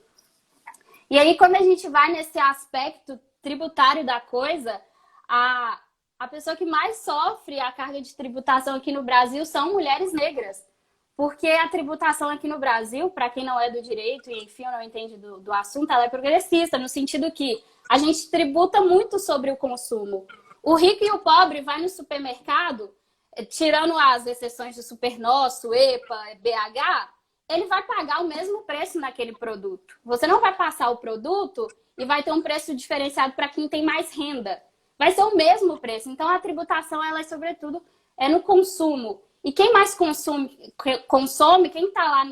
E aí, quando a gente vai nesse aspecto tributário da coisa, a pessoa que mais sofre a carga de tributação aqui no Brasil são mulheres negras. Porque a tributação aqui no Brasil, para quem não é do direito e, enfim, não entende do assunto, ela é progressista, no sentido que a gente tributa muito sobre o consumo. O rico e o pobre vai no supermercado, tirando as exceções do Supernosso, EPA, BH, ele vai pagar o mesmo preço naquele produto. Você não vai passar o produto e vai ter um preço diferenciado para quem tem mais renda. Vai ser o mesmo preço. Então, a tributação, ela é, sobretudo, no consumo. E quem mais consome, quem está lá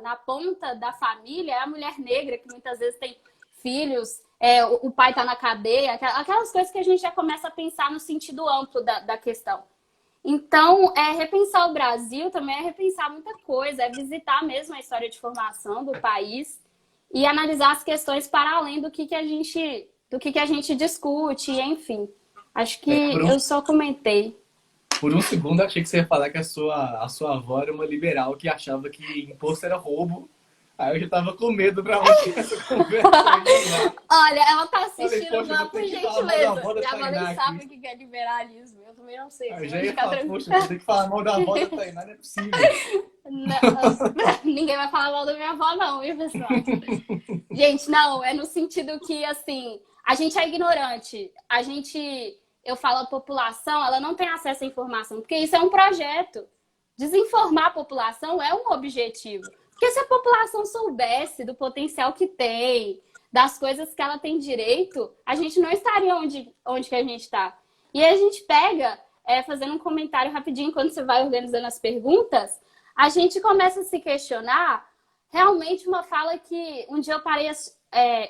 na ponta da família é a mulher negra, que muitas vezes tem filhos, o pai está na cadeia, aquelas coisas que a gente já começa a pensar no sentido amplo da questão. Então, repensar o Brasil também é repensar muita coisa, é visitar mesmo a história de formação do país e analisar as questões para além do que a gente discute, enfim. Acho que eu só comentei. Por um segundo, achei que você ia falar que a sua avó era uma liberal que achava que imposto era roubo. Aí eu já tava com medo pra onde essa conversa aí. Olha, ela tá assistindo, falei, não, por gentileza. E ela nem sabe o que é liberalismo. Eu também não sei. Eu já ia falar, poxa, vou ter que falar mal da avó da Tainá, não é possível. Não, ninguém vai falar mal da minha avó, não, viu, pessoal? Gente, não, é no sentido que, assim, a gente é ignorante. Eu falo, a população, ela não tem acesso à informação, porque isso é um projeto. Desinformar a população é um objetivo. Porque se a população soubesse do potencial que tem, das coisas que ela tem direito, a gente não estaria onde que a gente está. E aí a gente pega, fazendo um comentário rapidinho, enquanto você vai organizando as perguntas, a gente começa a se questionar realmente uma fala que um dia eu parei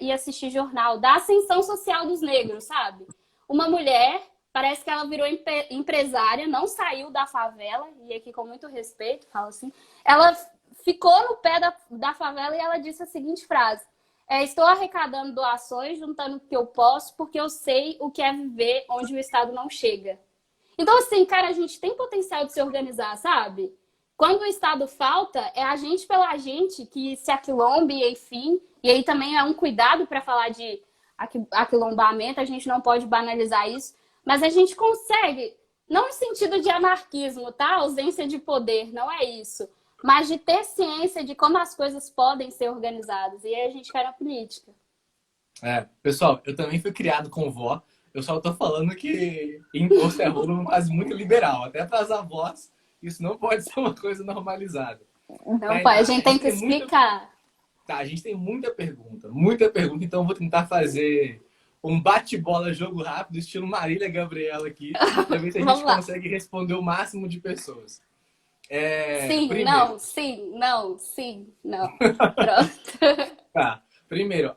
e assisti jornal da ascensão social dos negros, sabe? Uma mulher, parece que ela virou empresária, não saiu da favela, e aqui com muito respeito, falo assim, ela ficou no pé da favela e ela disse a seguinte frase: estou arrecadando doações, juntando o que eu posso, porque eu sei o que é viver onde o Estado não chega. Então, assim, cara, a gente tem potencial de se organizar, sabe? Quando o Estado falta, é a gente pela gente que se aquilombe, enfim, e aí também é um cuidado para falar de aquilombamento, a gente não pode banalizar isso, mas a gente consegue, não no sentido de anarquismo, tá? Ausência de poder, não é isso. Mas de ter ciência de como as coisas podem ser organizadas. E aí a gente quer na política. Pessoal, eu também fui criado com vó. Eu só tô falando que imposto é roubo, mas muito liberal. Até para as avós, isso não pode ser uma coisa normalizada. Não pode, a gente tem que explicar. Tá, a gente tem muita pergunta, então eu vou tentar fazer um bate-bola jogo rápido, estilo Marília Gabriela aqui, para ver se a gente consegue responder o máximo de pessoas. Sim, primeiro. Não, sim, não. Pronto. Tá. Primeiro,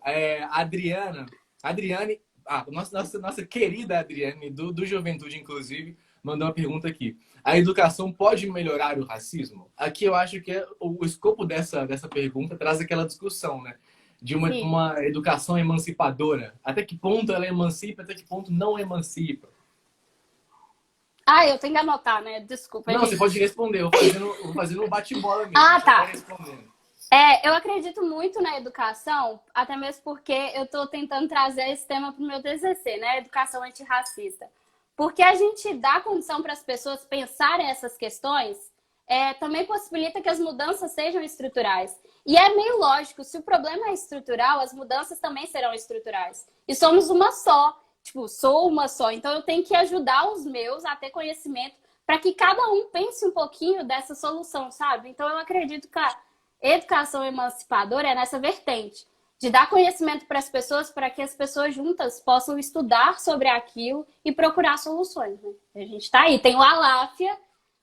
Adriane, nossa querida Adriane, do Juventude, inclusive, mandou uma pergunta aqui. A educação pode melhorar o racismo? Aqui eu acho que o escopo dessa pergunta traz aquela discussão, né? De uma educação emancipadora. Até que ponto ela emancipa, até que ponto não emancipa. Ah, eu tenho que anotar, né? Desculpa, Não, gente. você pode responder. Eu vou fazendo um bate-bola mesmo. Ah, Você tá. vai respondendo. Eu acredito muito na educação, até mesmo porque eu estou tentando trazer esse tema para o meu TCC, né? Educação antirracista. Porque a gente dá condição para as pessoas pensarem essas questões, também possibilita que as mudanças sejam estruturais. E é meio lógico, se o problema é estrutural, as mudanças também serão estruturais. E somos uma só. Tipo, sou uma só. Então eu tenho que ajudar os meus a ter conhecimento para que cada um pense um pouquinho dessa solução, sabe? Então eu acredito que educação emancipadora é nessa vertente, de dar conhecimento para as pessoas, para que as pessoas juntas possam estudar sobre aquilo e procurar soluções. Né? A gente está aí, tem o Aláfia,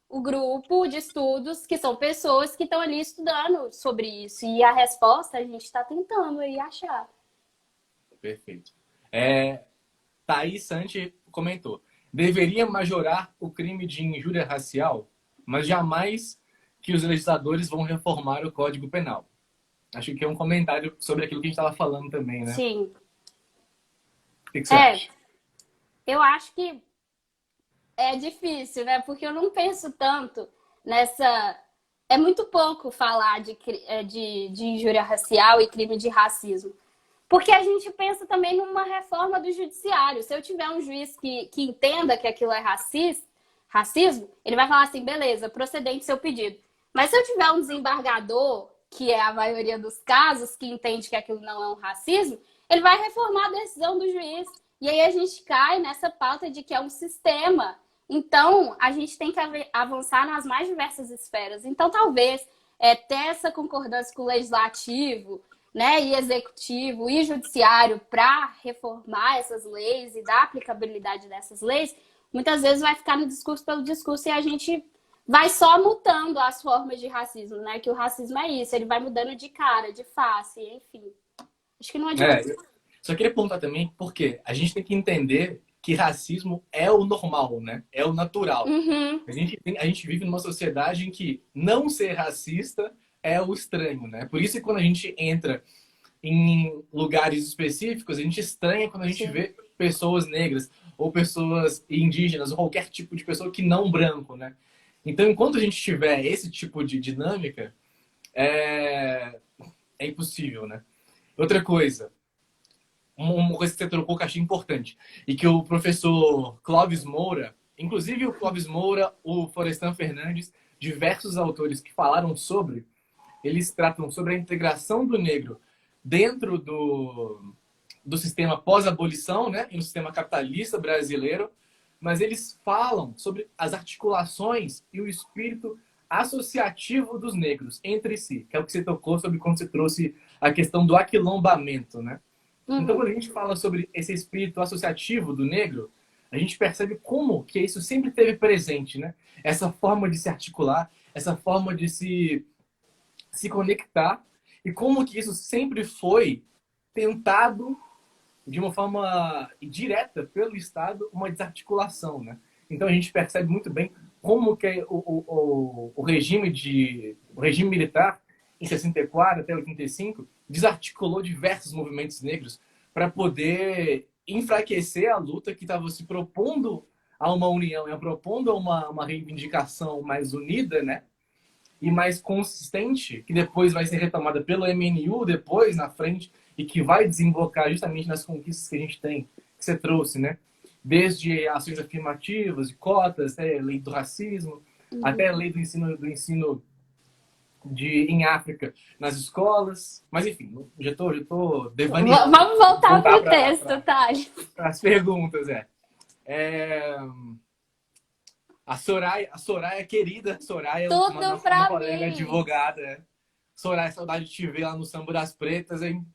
o grupo de estudos, que são pessoas que estão ali estudando sobre isso. E a resposta a gente está tentando aí achar. Perfeito. Thaís Santi comentou: deveria majorar o crime de injúria racial, mas jamais que os legisladores vão reformar o Código Penal. Acho que é um comentário sobre aquilo que a gente estava falando também, né? Sim. O que você acha? Eu acho que é difícil, né? Porque eu não penso tanto nessa. É muito pouco falar de injúria racial e crime de racismo. Porque a gente pensa também numa reforma do judiciário. Se eu tiver um juiz que entenda que aquilo é racismo, ele vai falar assim, beleza, procedente seu pedido. Mas se eu tiver um desembargador, que é a maioria dos casos, que entende que aquilo não é um racismo, ele vai reformar a decisão do juiz. E aí a gente cai nessa pauta de que é um sistema. Então, a gente tem que avançar nas mais diversas esferas. Então, talvez ter essa concordância com o legislativo, né, e executivo e judiciário para reformar essas leis e dar aplicabilidade dessas leis, muitas vezes vai ficar no discurso pelo discurso e a gente vai só mudando as formas de racismo, né? Que o racismo é isso, ele vai mudando de cara, de face, enfim. Acho que não adianta. Eu só queria perguntar também, porque a gente tem que entender que racismo é o normal, né? É o natural. Uhum. A gente vive numa sociedade em que não ser racista é o estranho, né? Por isso que quando a gente entra em lugares específicos, a gente estranha quando a gente vê pessoas negras ou pessoas indígenas ou qualquer tipo de pessoa que não branco, né? Então, enquanto a gente tiver esse tipo de dinâmica, é impossível, né? Outra coisa, uma coisa que você trocou que eu achei importante, e que o professor Clóvis Moura, inclusive o Clóvis Moura, o Florestan Fernandes, diversos autores que falaram sobre, eles tratam sobre a integração do negro dentro do sistema pós-abolição, né, e no sistema capitalista brasileiro, mas eles falam sobre as articulações e o espírito associativo dos negros entre si, que é o que você tocou sobre quando você trouxe a questão do aquilombamento, né? Então, quando a gente fala sobre esse espírito associativo do negro, a gente percebe como que isso sempre esteve presente, né? Essa forma de se articular, essa forma de se conectar, e como que isso sempre foi tentado de uma forma direta pelo Estado, uma desarticulação, né? Então a gente percebe muito bem como que o regime militar em 64 até 85 desarticulou diversos movimentos negros para poder enfraquecer a luta que estava se propondo a uma união, propondo a uma reivindicação mais unida, né? E mais consistente, que depois vai ser retomada pelo MNU, depois, na frente, e que vai desembocar justamente nas conquistas que a gente tem, que você trouxe, né? Desde ações afirmativas, de cotas, até lei do racismo, até a lei do ensino em África nas escolas. Mas, enfim, já tô devaneando. Vamos voltar para o texto, Thales. As perguntas, A Soraya, querida Soraya, uma colega advogada. Soraya, saudade de te ver lá no Samba das Pretas, hein?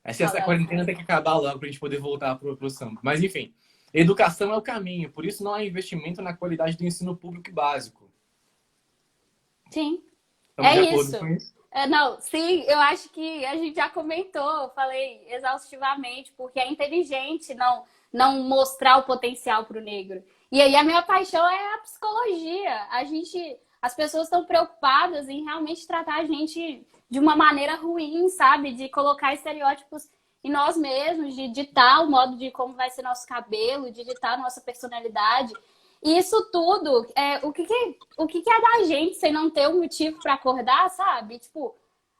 Essa quarentena tem que acabar logo pra gente poder voltar pro samba. Mas, enfim, educação é o caminho. Por isso não há investimento na qualidade do ensino público básico. Sim. Estamos de acordo com isso? Não, sim, eu acho que a gente já comentou, falei exaustivamente, porque é inteligente não mostrar o potencial para o negro. E aí a minha paixão é a psicologia. As pessoas estão preocupadas em realmente tratar a gente de uma maneira ruim, sabe? De colocar estereótipos em nós mesmos, de ditar o modo de como vai ser nosso cabelo, de ditar a nossa personalidade. E isso tudo, o que é da gente sem não ter um motivo para acordar, sabe? Tipo,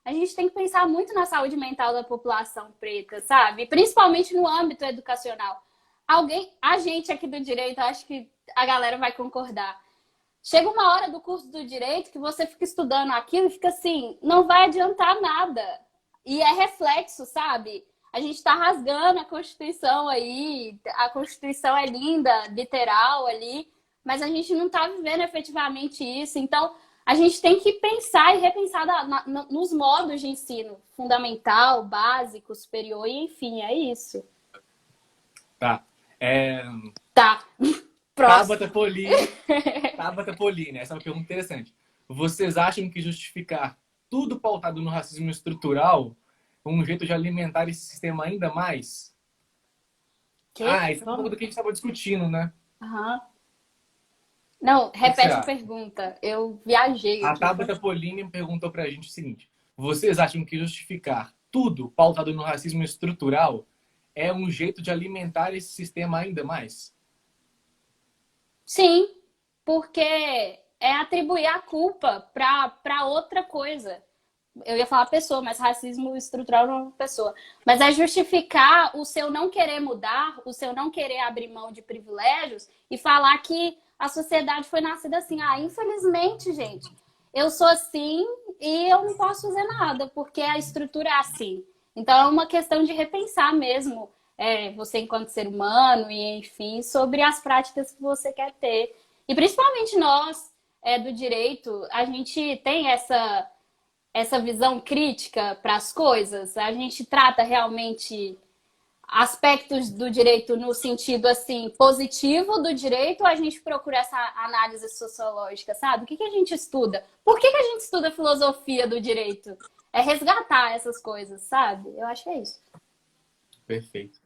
a gente tem que pensar muito na saúde mental da população preta, sabe? Principalmente no âmbito educacional. A gente aqui do direito, acho que a galera vai concordar. Chega uma hora do curso do direito que você fica estudando aquilo e fica assim, não vai adiantar nada. E é reflexo, sabe? A gente está rasgando a Constituição aí, a Constituição é linda, literal ali, mas a gente não está vivendo efetivamente isso. Então, a gente tem que pensar e repensar nos modos de ensino, fundamental, básico, superior, e enfim, é isso. Tá. Tá. Próximo. Tabata Polini, essa é uma pergunta interessante. Vocês acham que justificar tudo pautado no racismo estrutural é um jeito de alimentar esse sistema ainda mais? Que? Isso é um pouco do que a gente estava discutindo, né? Aham. Não, O que você repete a acha? pergunta. Eu viajei A aqui. Tabata Polini perguntou pra gente o seguinte: vocês acham que justificar tudo pautado no racismo estrutural é um jeito de alimentar esse sistema ainda mais? Sim, porque é atribuir a culpa para outra coisa. Eu ia falar pessoa, mas racismo estrutural não é uma pessoa. Mas é justificar o seu não querer mudar, o seu não querer abrir mão de privilégios e falar que a sociedade foi nascida assim. Infelizmente, gente, eu sou assim e eu não posso fazer nada, porque a estrutura é assim. Então é uma questão de repensar mesmo, você enquanto ser humano e enfim, sobre as práticas que você quer ter. E principalmente nós, do direito, a gente tem essa visão crítica para as coisas? A gente trata realmente aspectos do direito no sentido assim positivo do direito ou a gente procura essa análise sociológica, sabe? O que a gente estuda? Por que a gente estuda filosofia do direito? É resgatar essas coisas, sabe? Eu acho que é isso. Perfeito.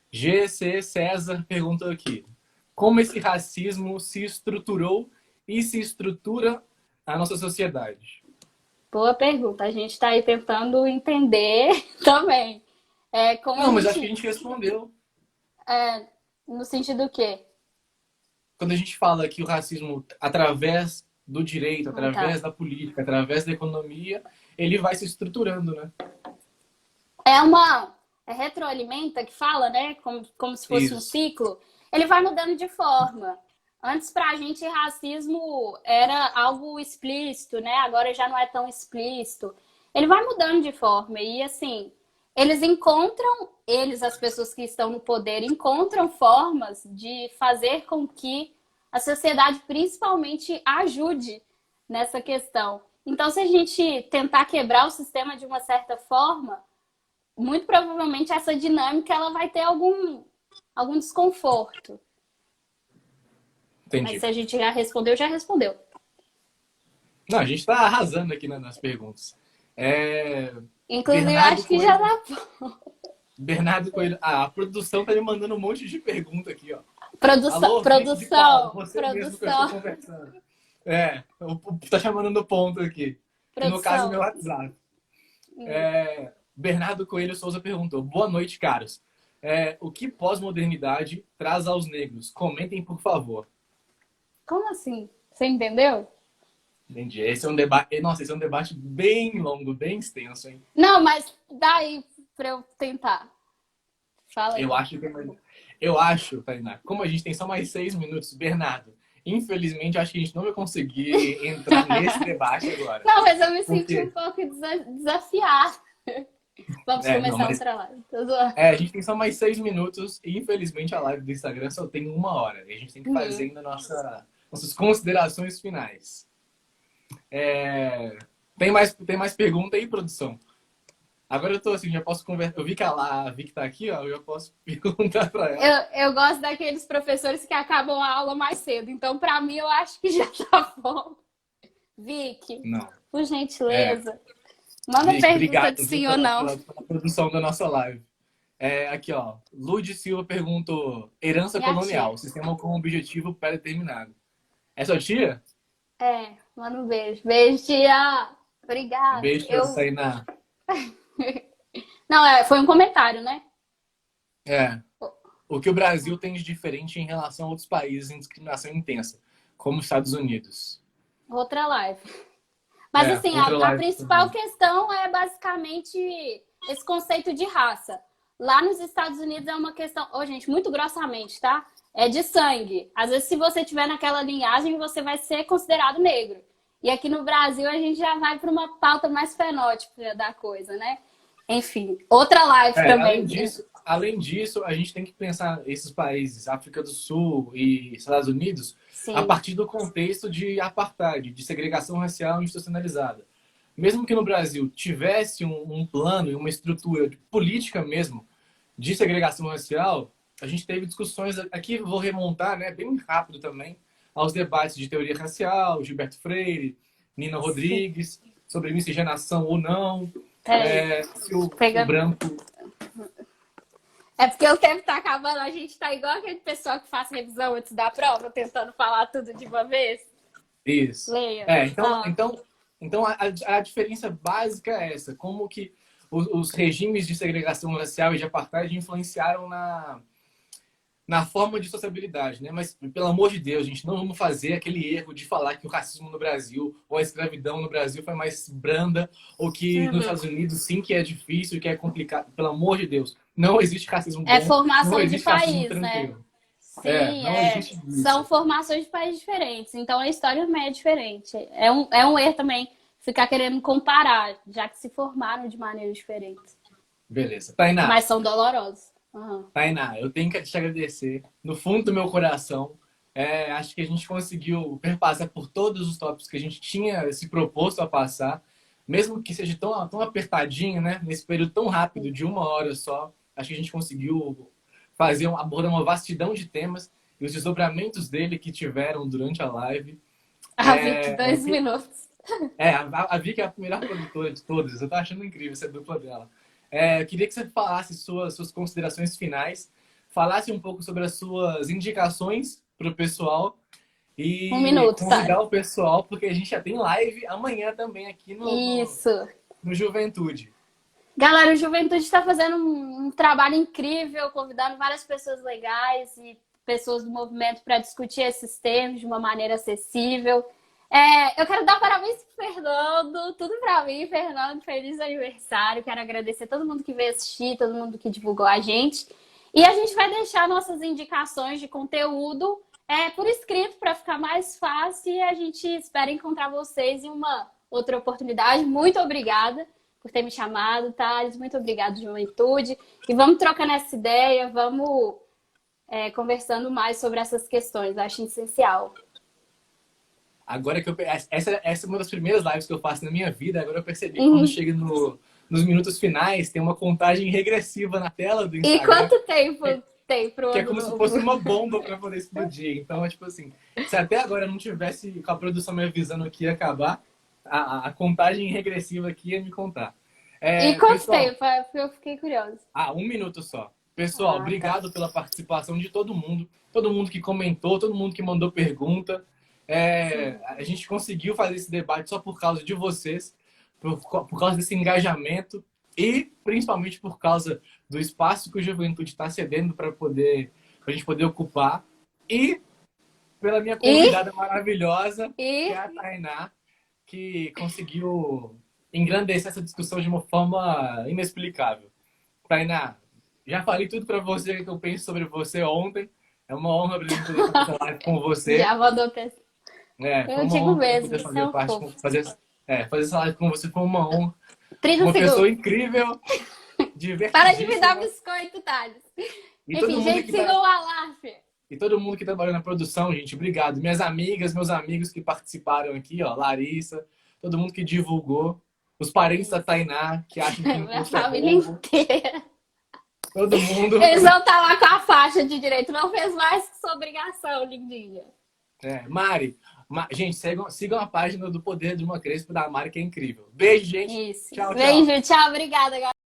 GC César perguntou aqui: como esse racismo se estruturou e se estrutura a nossa sociedade? Boa pergunta. A gente está aí tentando entender também. Como Não, mas acho que a gente respondeu. no sentido do quê? Quando a gente fala que o racismo, através do direito, Ah, tá. através da política, através da economia, ele vai se estruturando, né? Retroalimenta que fala, né? Como se fosse um Isso. ciclo. Ele vai mudando de forma. Antes, pra gente, racismo era algo explícito, né? Agora já não é tão explícito. Ele vai mudando de forma. E, assim, as pessoas que estão no poder, encontram formas de fazer com que a sociedade, principalmente, ajude nessa questão. Então, se a gente tentar quebrar o sistema de uma certa forma, muito provavelmente essa dinâmica ela vai ter algum desconforto. Mas Entendi. se a gente já respondeu, já respondeu. Não, a gente está arrasando aqui nas perguntas. Inclusive, eu Bernardo acho que já Coelho. dá. Bernardo Coelho. A produção tá me mandando um monte de pergunta aqui, ó. Produção, Alô, ouvinte de Paula, produção, você mesmo que eu estou produção, conversando. Tá chamando no ponto aqui. Que no caso é meu produção. WhatsApp. Bernardo Coelho Souza perguntou: boa noite, caros. O que pós-modernidade traz aos negros? Comentem, por favor. Como assim? Você entendeu? Entendi. Esse é um debate. Nossa, esse é um debate bem longo, bem extenso, hein? Não, mas daí pra eu tentar. Fala Eu aí. acho que. Eu acho, Tainá, como a gente tem só mais 6 minutos, Bernardo, infelizmente acho que a gente não vai conseguir entrar nesse debate agora. Não, mas eu me senti um Porque. pouco desafiada. Vamos Não, começar mas outra live. Tô zoando. a gente tem só mais 6 minutos e infelizmente a live do Instagram só tem 1 hora. E a gente tem que fazer Uhum. ainda nossas considerações finais. Tem mais pergunta aí, produção? Agora eu tô assim, já posso conversar. Eu vi que a Vicky tá aqui, ó, eu já posso perguntar pra ela. Eu gosto daqueles professores que acabam a aula mais cedo. Então, para mim, eu acho que já tá bom. Vicky, Não. por É, gentileza, manda Vicky, pergunta de obrigado, viu, sim ou pela, não. pela, pela produção da nossa live. Aqui, ó. Lud Silva perguntou: herança Minha tia. colonial, sistema com objetivo pré-determinado. É sua tia? Manda um beijo. Beijo, tia. Um Obrigada. beijo pra você aí na. Não, foi um comentário, né? É. o que o Brasil tem de diferente em relação a outros países em discriminação intensa, como os Estados Unidos. Outra live. Mas assim, outra a live principal também. questão é basicamente esse conceito de raça. Lá nos Estados Unidos é uma questão, gente, muito grossamente, tá? É de sangue. Às vezes, se você tiver naquela linhagem, você vai ser considerado negro. E aqui no Brasil, a gente já vai para uma pauta mais fenótipa da coisa, né? Enfim, outra live também. Além disso, a gente tem que pensar esses países, África do Sul e Estados Unidos, Sim. a partir do contexto de apartheid, de segregação racial institucionalizada. Mesmo que no Brasil tivesse um plano e uma estrutura política mesmo de segregação racial, a gente teve discussões, aqui vou remontar, né, bem rápido também, aos debates de teoria racial, Gilberto Freire, Nina Rodrigues, sobre miscigenação ou não, se o branco... É porque o tempo tá acabando, a gente tá igual aquele pessoal que faz revisão antes da prova, tentando falar tudo de uma vez. Isso. Leia. Então a diferença básica é essa, como que os regimes de segregação racial e de apartheid influenciaram na forma de sociabilidade, né? Mas, pelo amor de Deus, gente, não vamos fazer aquele erro de falar que o racismo no Brasil ou a escravidão no Brasil foi mais branda ou que nos Estados Unidos sim que é difícil, que é complicado. Pelo amor de Deus, não existe racismo bom, é formação não existe de país, tranquilo. né? Sim, são formações de países diferentes, então a história também é diferente. É um erro também ficar querendo comparar, já que se formaram de maneiras diferentes. Beleza. Tainá. Mas são dolorosos. Tainá, eu tenho que te agradecer no fundo do meu coração. Acho que a gente conseguiu perpassar por todos os tópicos que a gente tinha se proposto a passar, mesmo que seja tão apertadinho, né? Nesse período tão rápido, de 1 hora só. Acho que a gente conseguiu abordar uma vastidão de temas e os desdobramentos dele que tiveram durante a live. A Vicky, 2 minutos. A Vicky é a melhor produtora de todas. Eu tô achando incrível essa dupla dela. Eu queria que você falasse suas considerações finais, falasse um pouco sobre as suas indicações para o pessoal e convidar o pessoal, porque a gente já tem live amanhã também aqui no Juventude. Galera, o Juventude está fazendo um trabalho incrível, convidando várias pessoas legais e pessoas do movimento para discutir esses temas de uma maneira acessível. Eu quero dar parabéns pro Fernando, tudo pra mim, Fernando, feliz aniversário. Quero agradecer a todo mundo que veio assistir, todo mundo que divulgou a gente. E a gente vai deixar nossas indicações de conteúdo por escrito para ficar mais fácil e a gente espera encontrar vocês em uma outra oportunidade. Muito obrigada por ter me chamado, Thales. Muito obrigada, Juventude. E vamos trocando essa ideia, vamos conversando mais sobre essas questões. Acho essencial. Agora que essa é uma das primeiras lives que eu faço na minha vida, agora eu percebi que quando chega nos minutos finais, tem uma contagem regressiva na tela do Instagram. E quanto tempo tem pro ano Que é como se fosse uma bomba para poder explodir. Então, tipo assim, se até agora não tivesse com a produção me avisando que ia acabar, a contagem regressiva aqui ia me contar. E quanto tempo? Eu fiquei curiosa. 1 minuto só. Pessoal, obrigado pela participação de todo mundo que comentou, todo mundo que mandou pergunta. A gente conseguiu fazer esse debate só por causa de vocês, por causa desse engajamento e principalmente por causa do espaço que o Juventude está cedendo para a gente poder ocupar e pela minha convidada maravilhosa, que é a Tainá, que conseguiu engrandecer essa discussão de uma forma inexplicável. Tainá, já falei tudo para você que eu penso sobre você ontem. É uma honra para mim poder fazer essa live com você. Já mandou ter. Eu digo mesmo, fazer essa live com você foi uma honra. 30 uma segundos. Pessoa incrível, divertidíssima. Para de me dar biscoito, Thales. Enfim, gente, sigam o Alaf. E todo mundo que trabalhou na produção, gente, obrigado. Minhas amigas, meus amigos que participaram aqui, ó, Larissa, todo mundo que divulgou, os parentes da Tainá, que acham que minha família inteira. Todo mundo. Eles vão estar lá com a faixa de direito. Não fez mais que sua obrigação, lindinha. Mari, gente, sigam a página do Poder de uma Crespo da Mari, que é incrível. Beijo, gente. Isso. Tchau, Beijo, tchau. Obrigada, galera.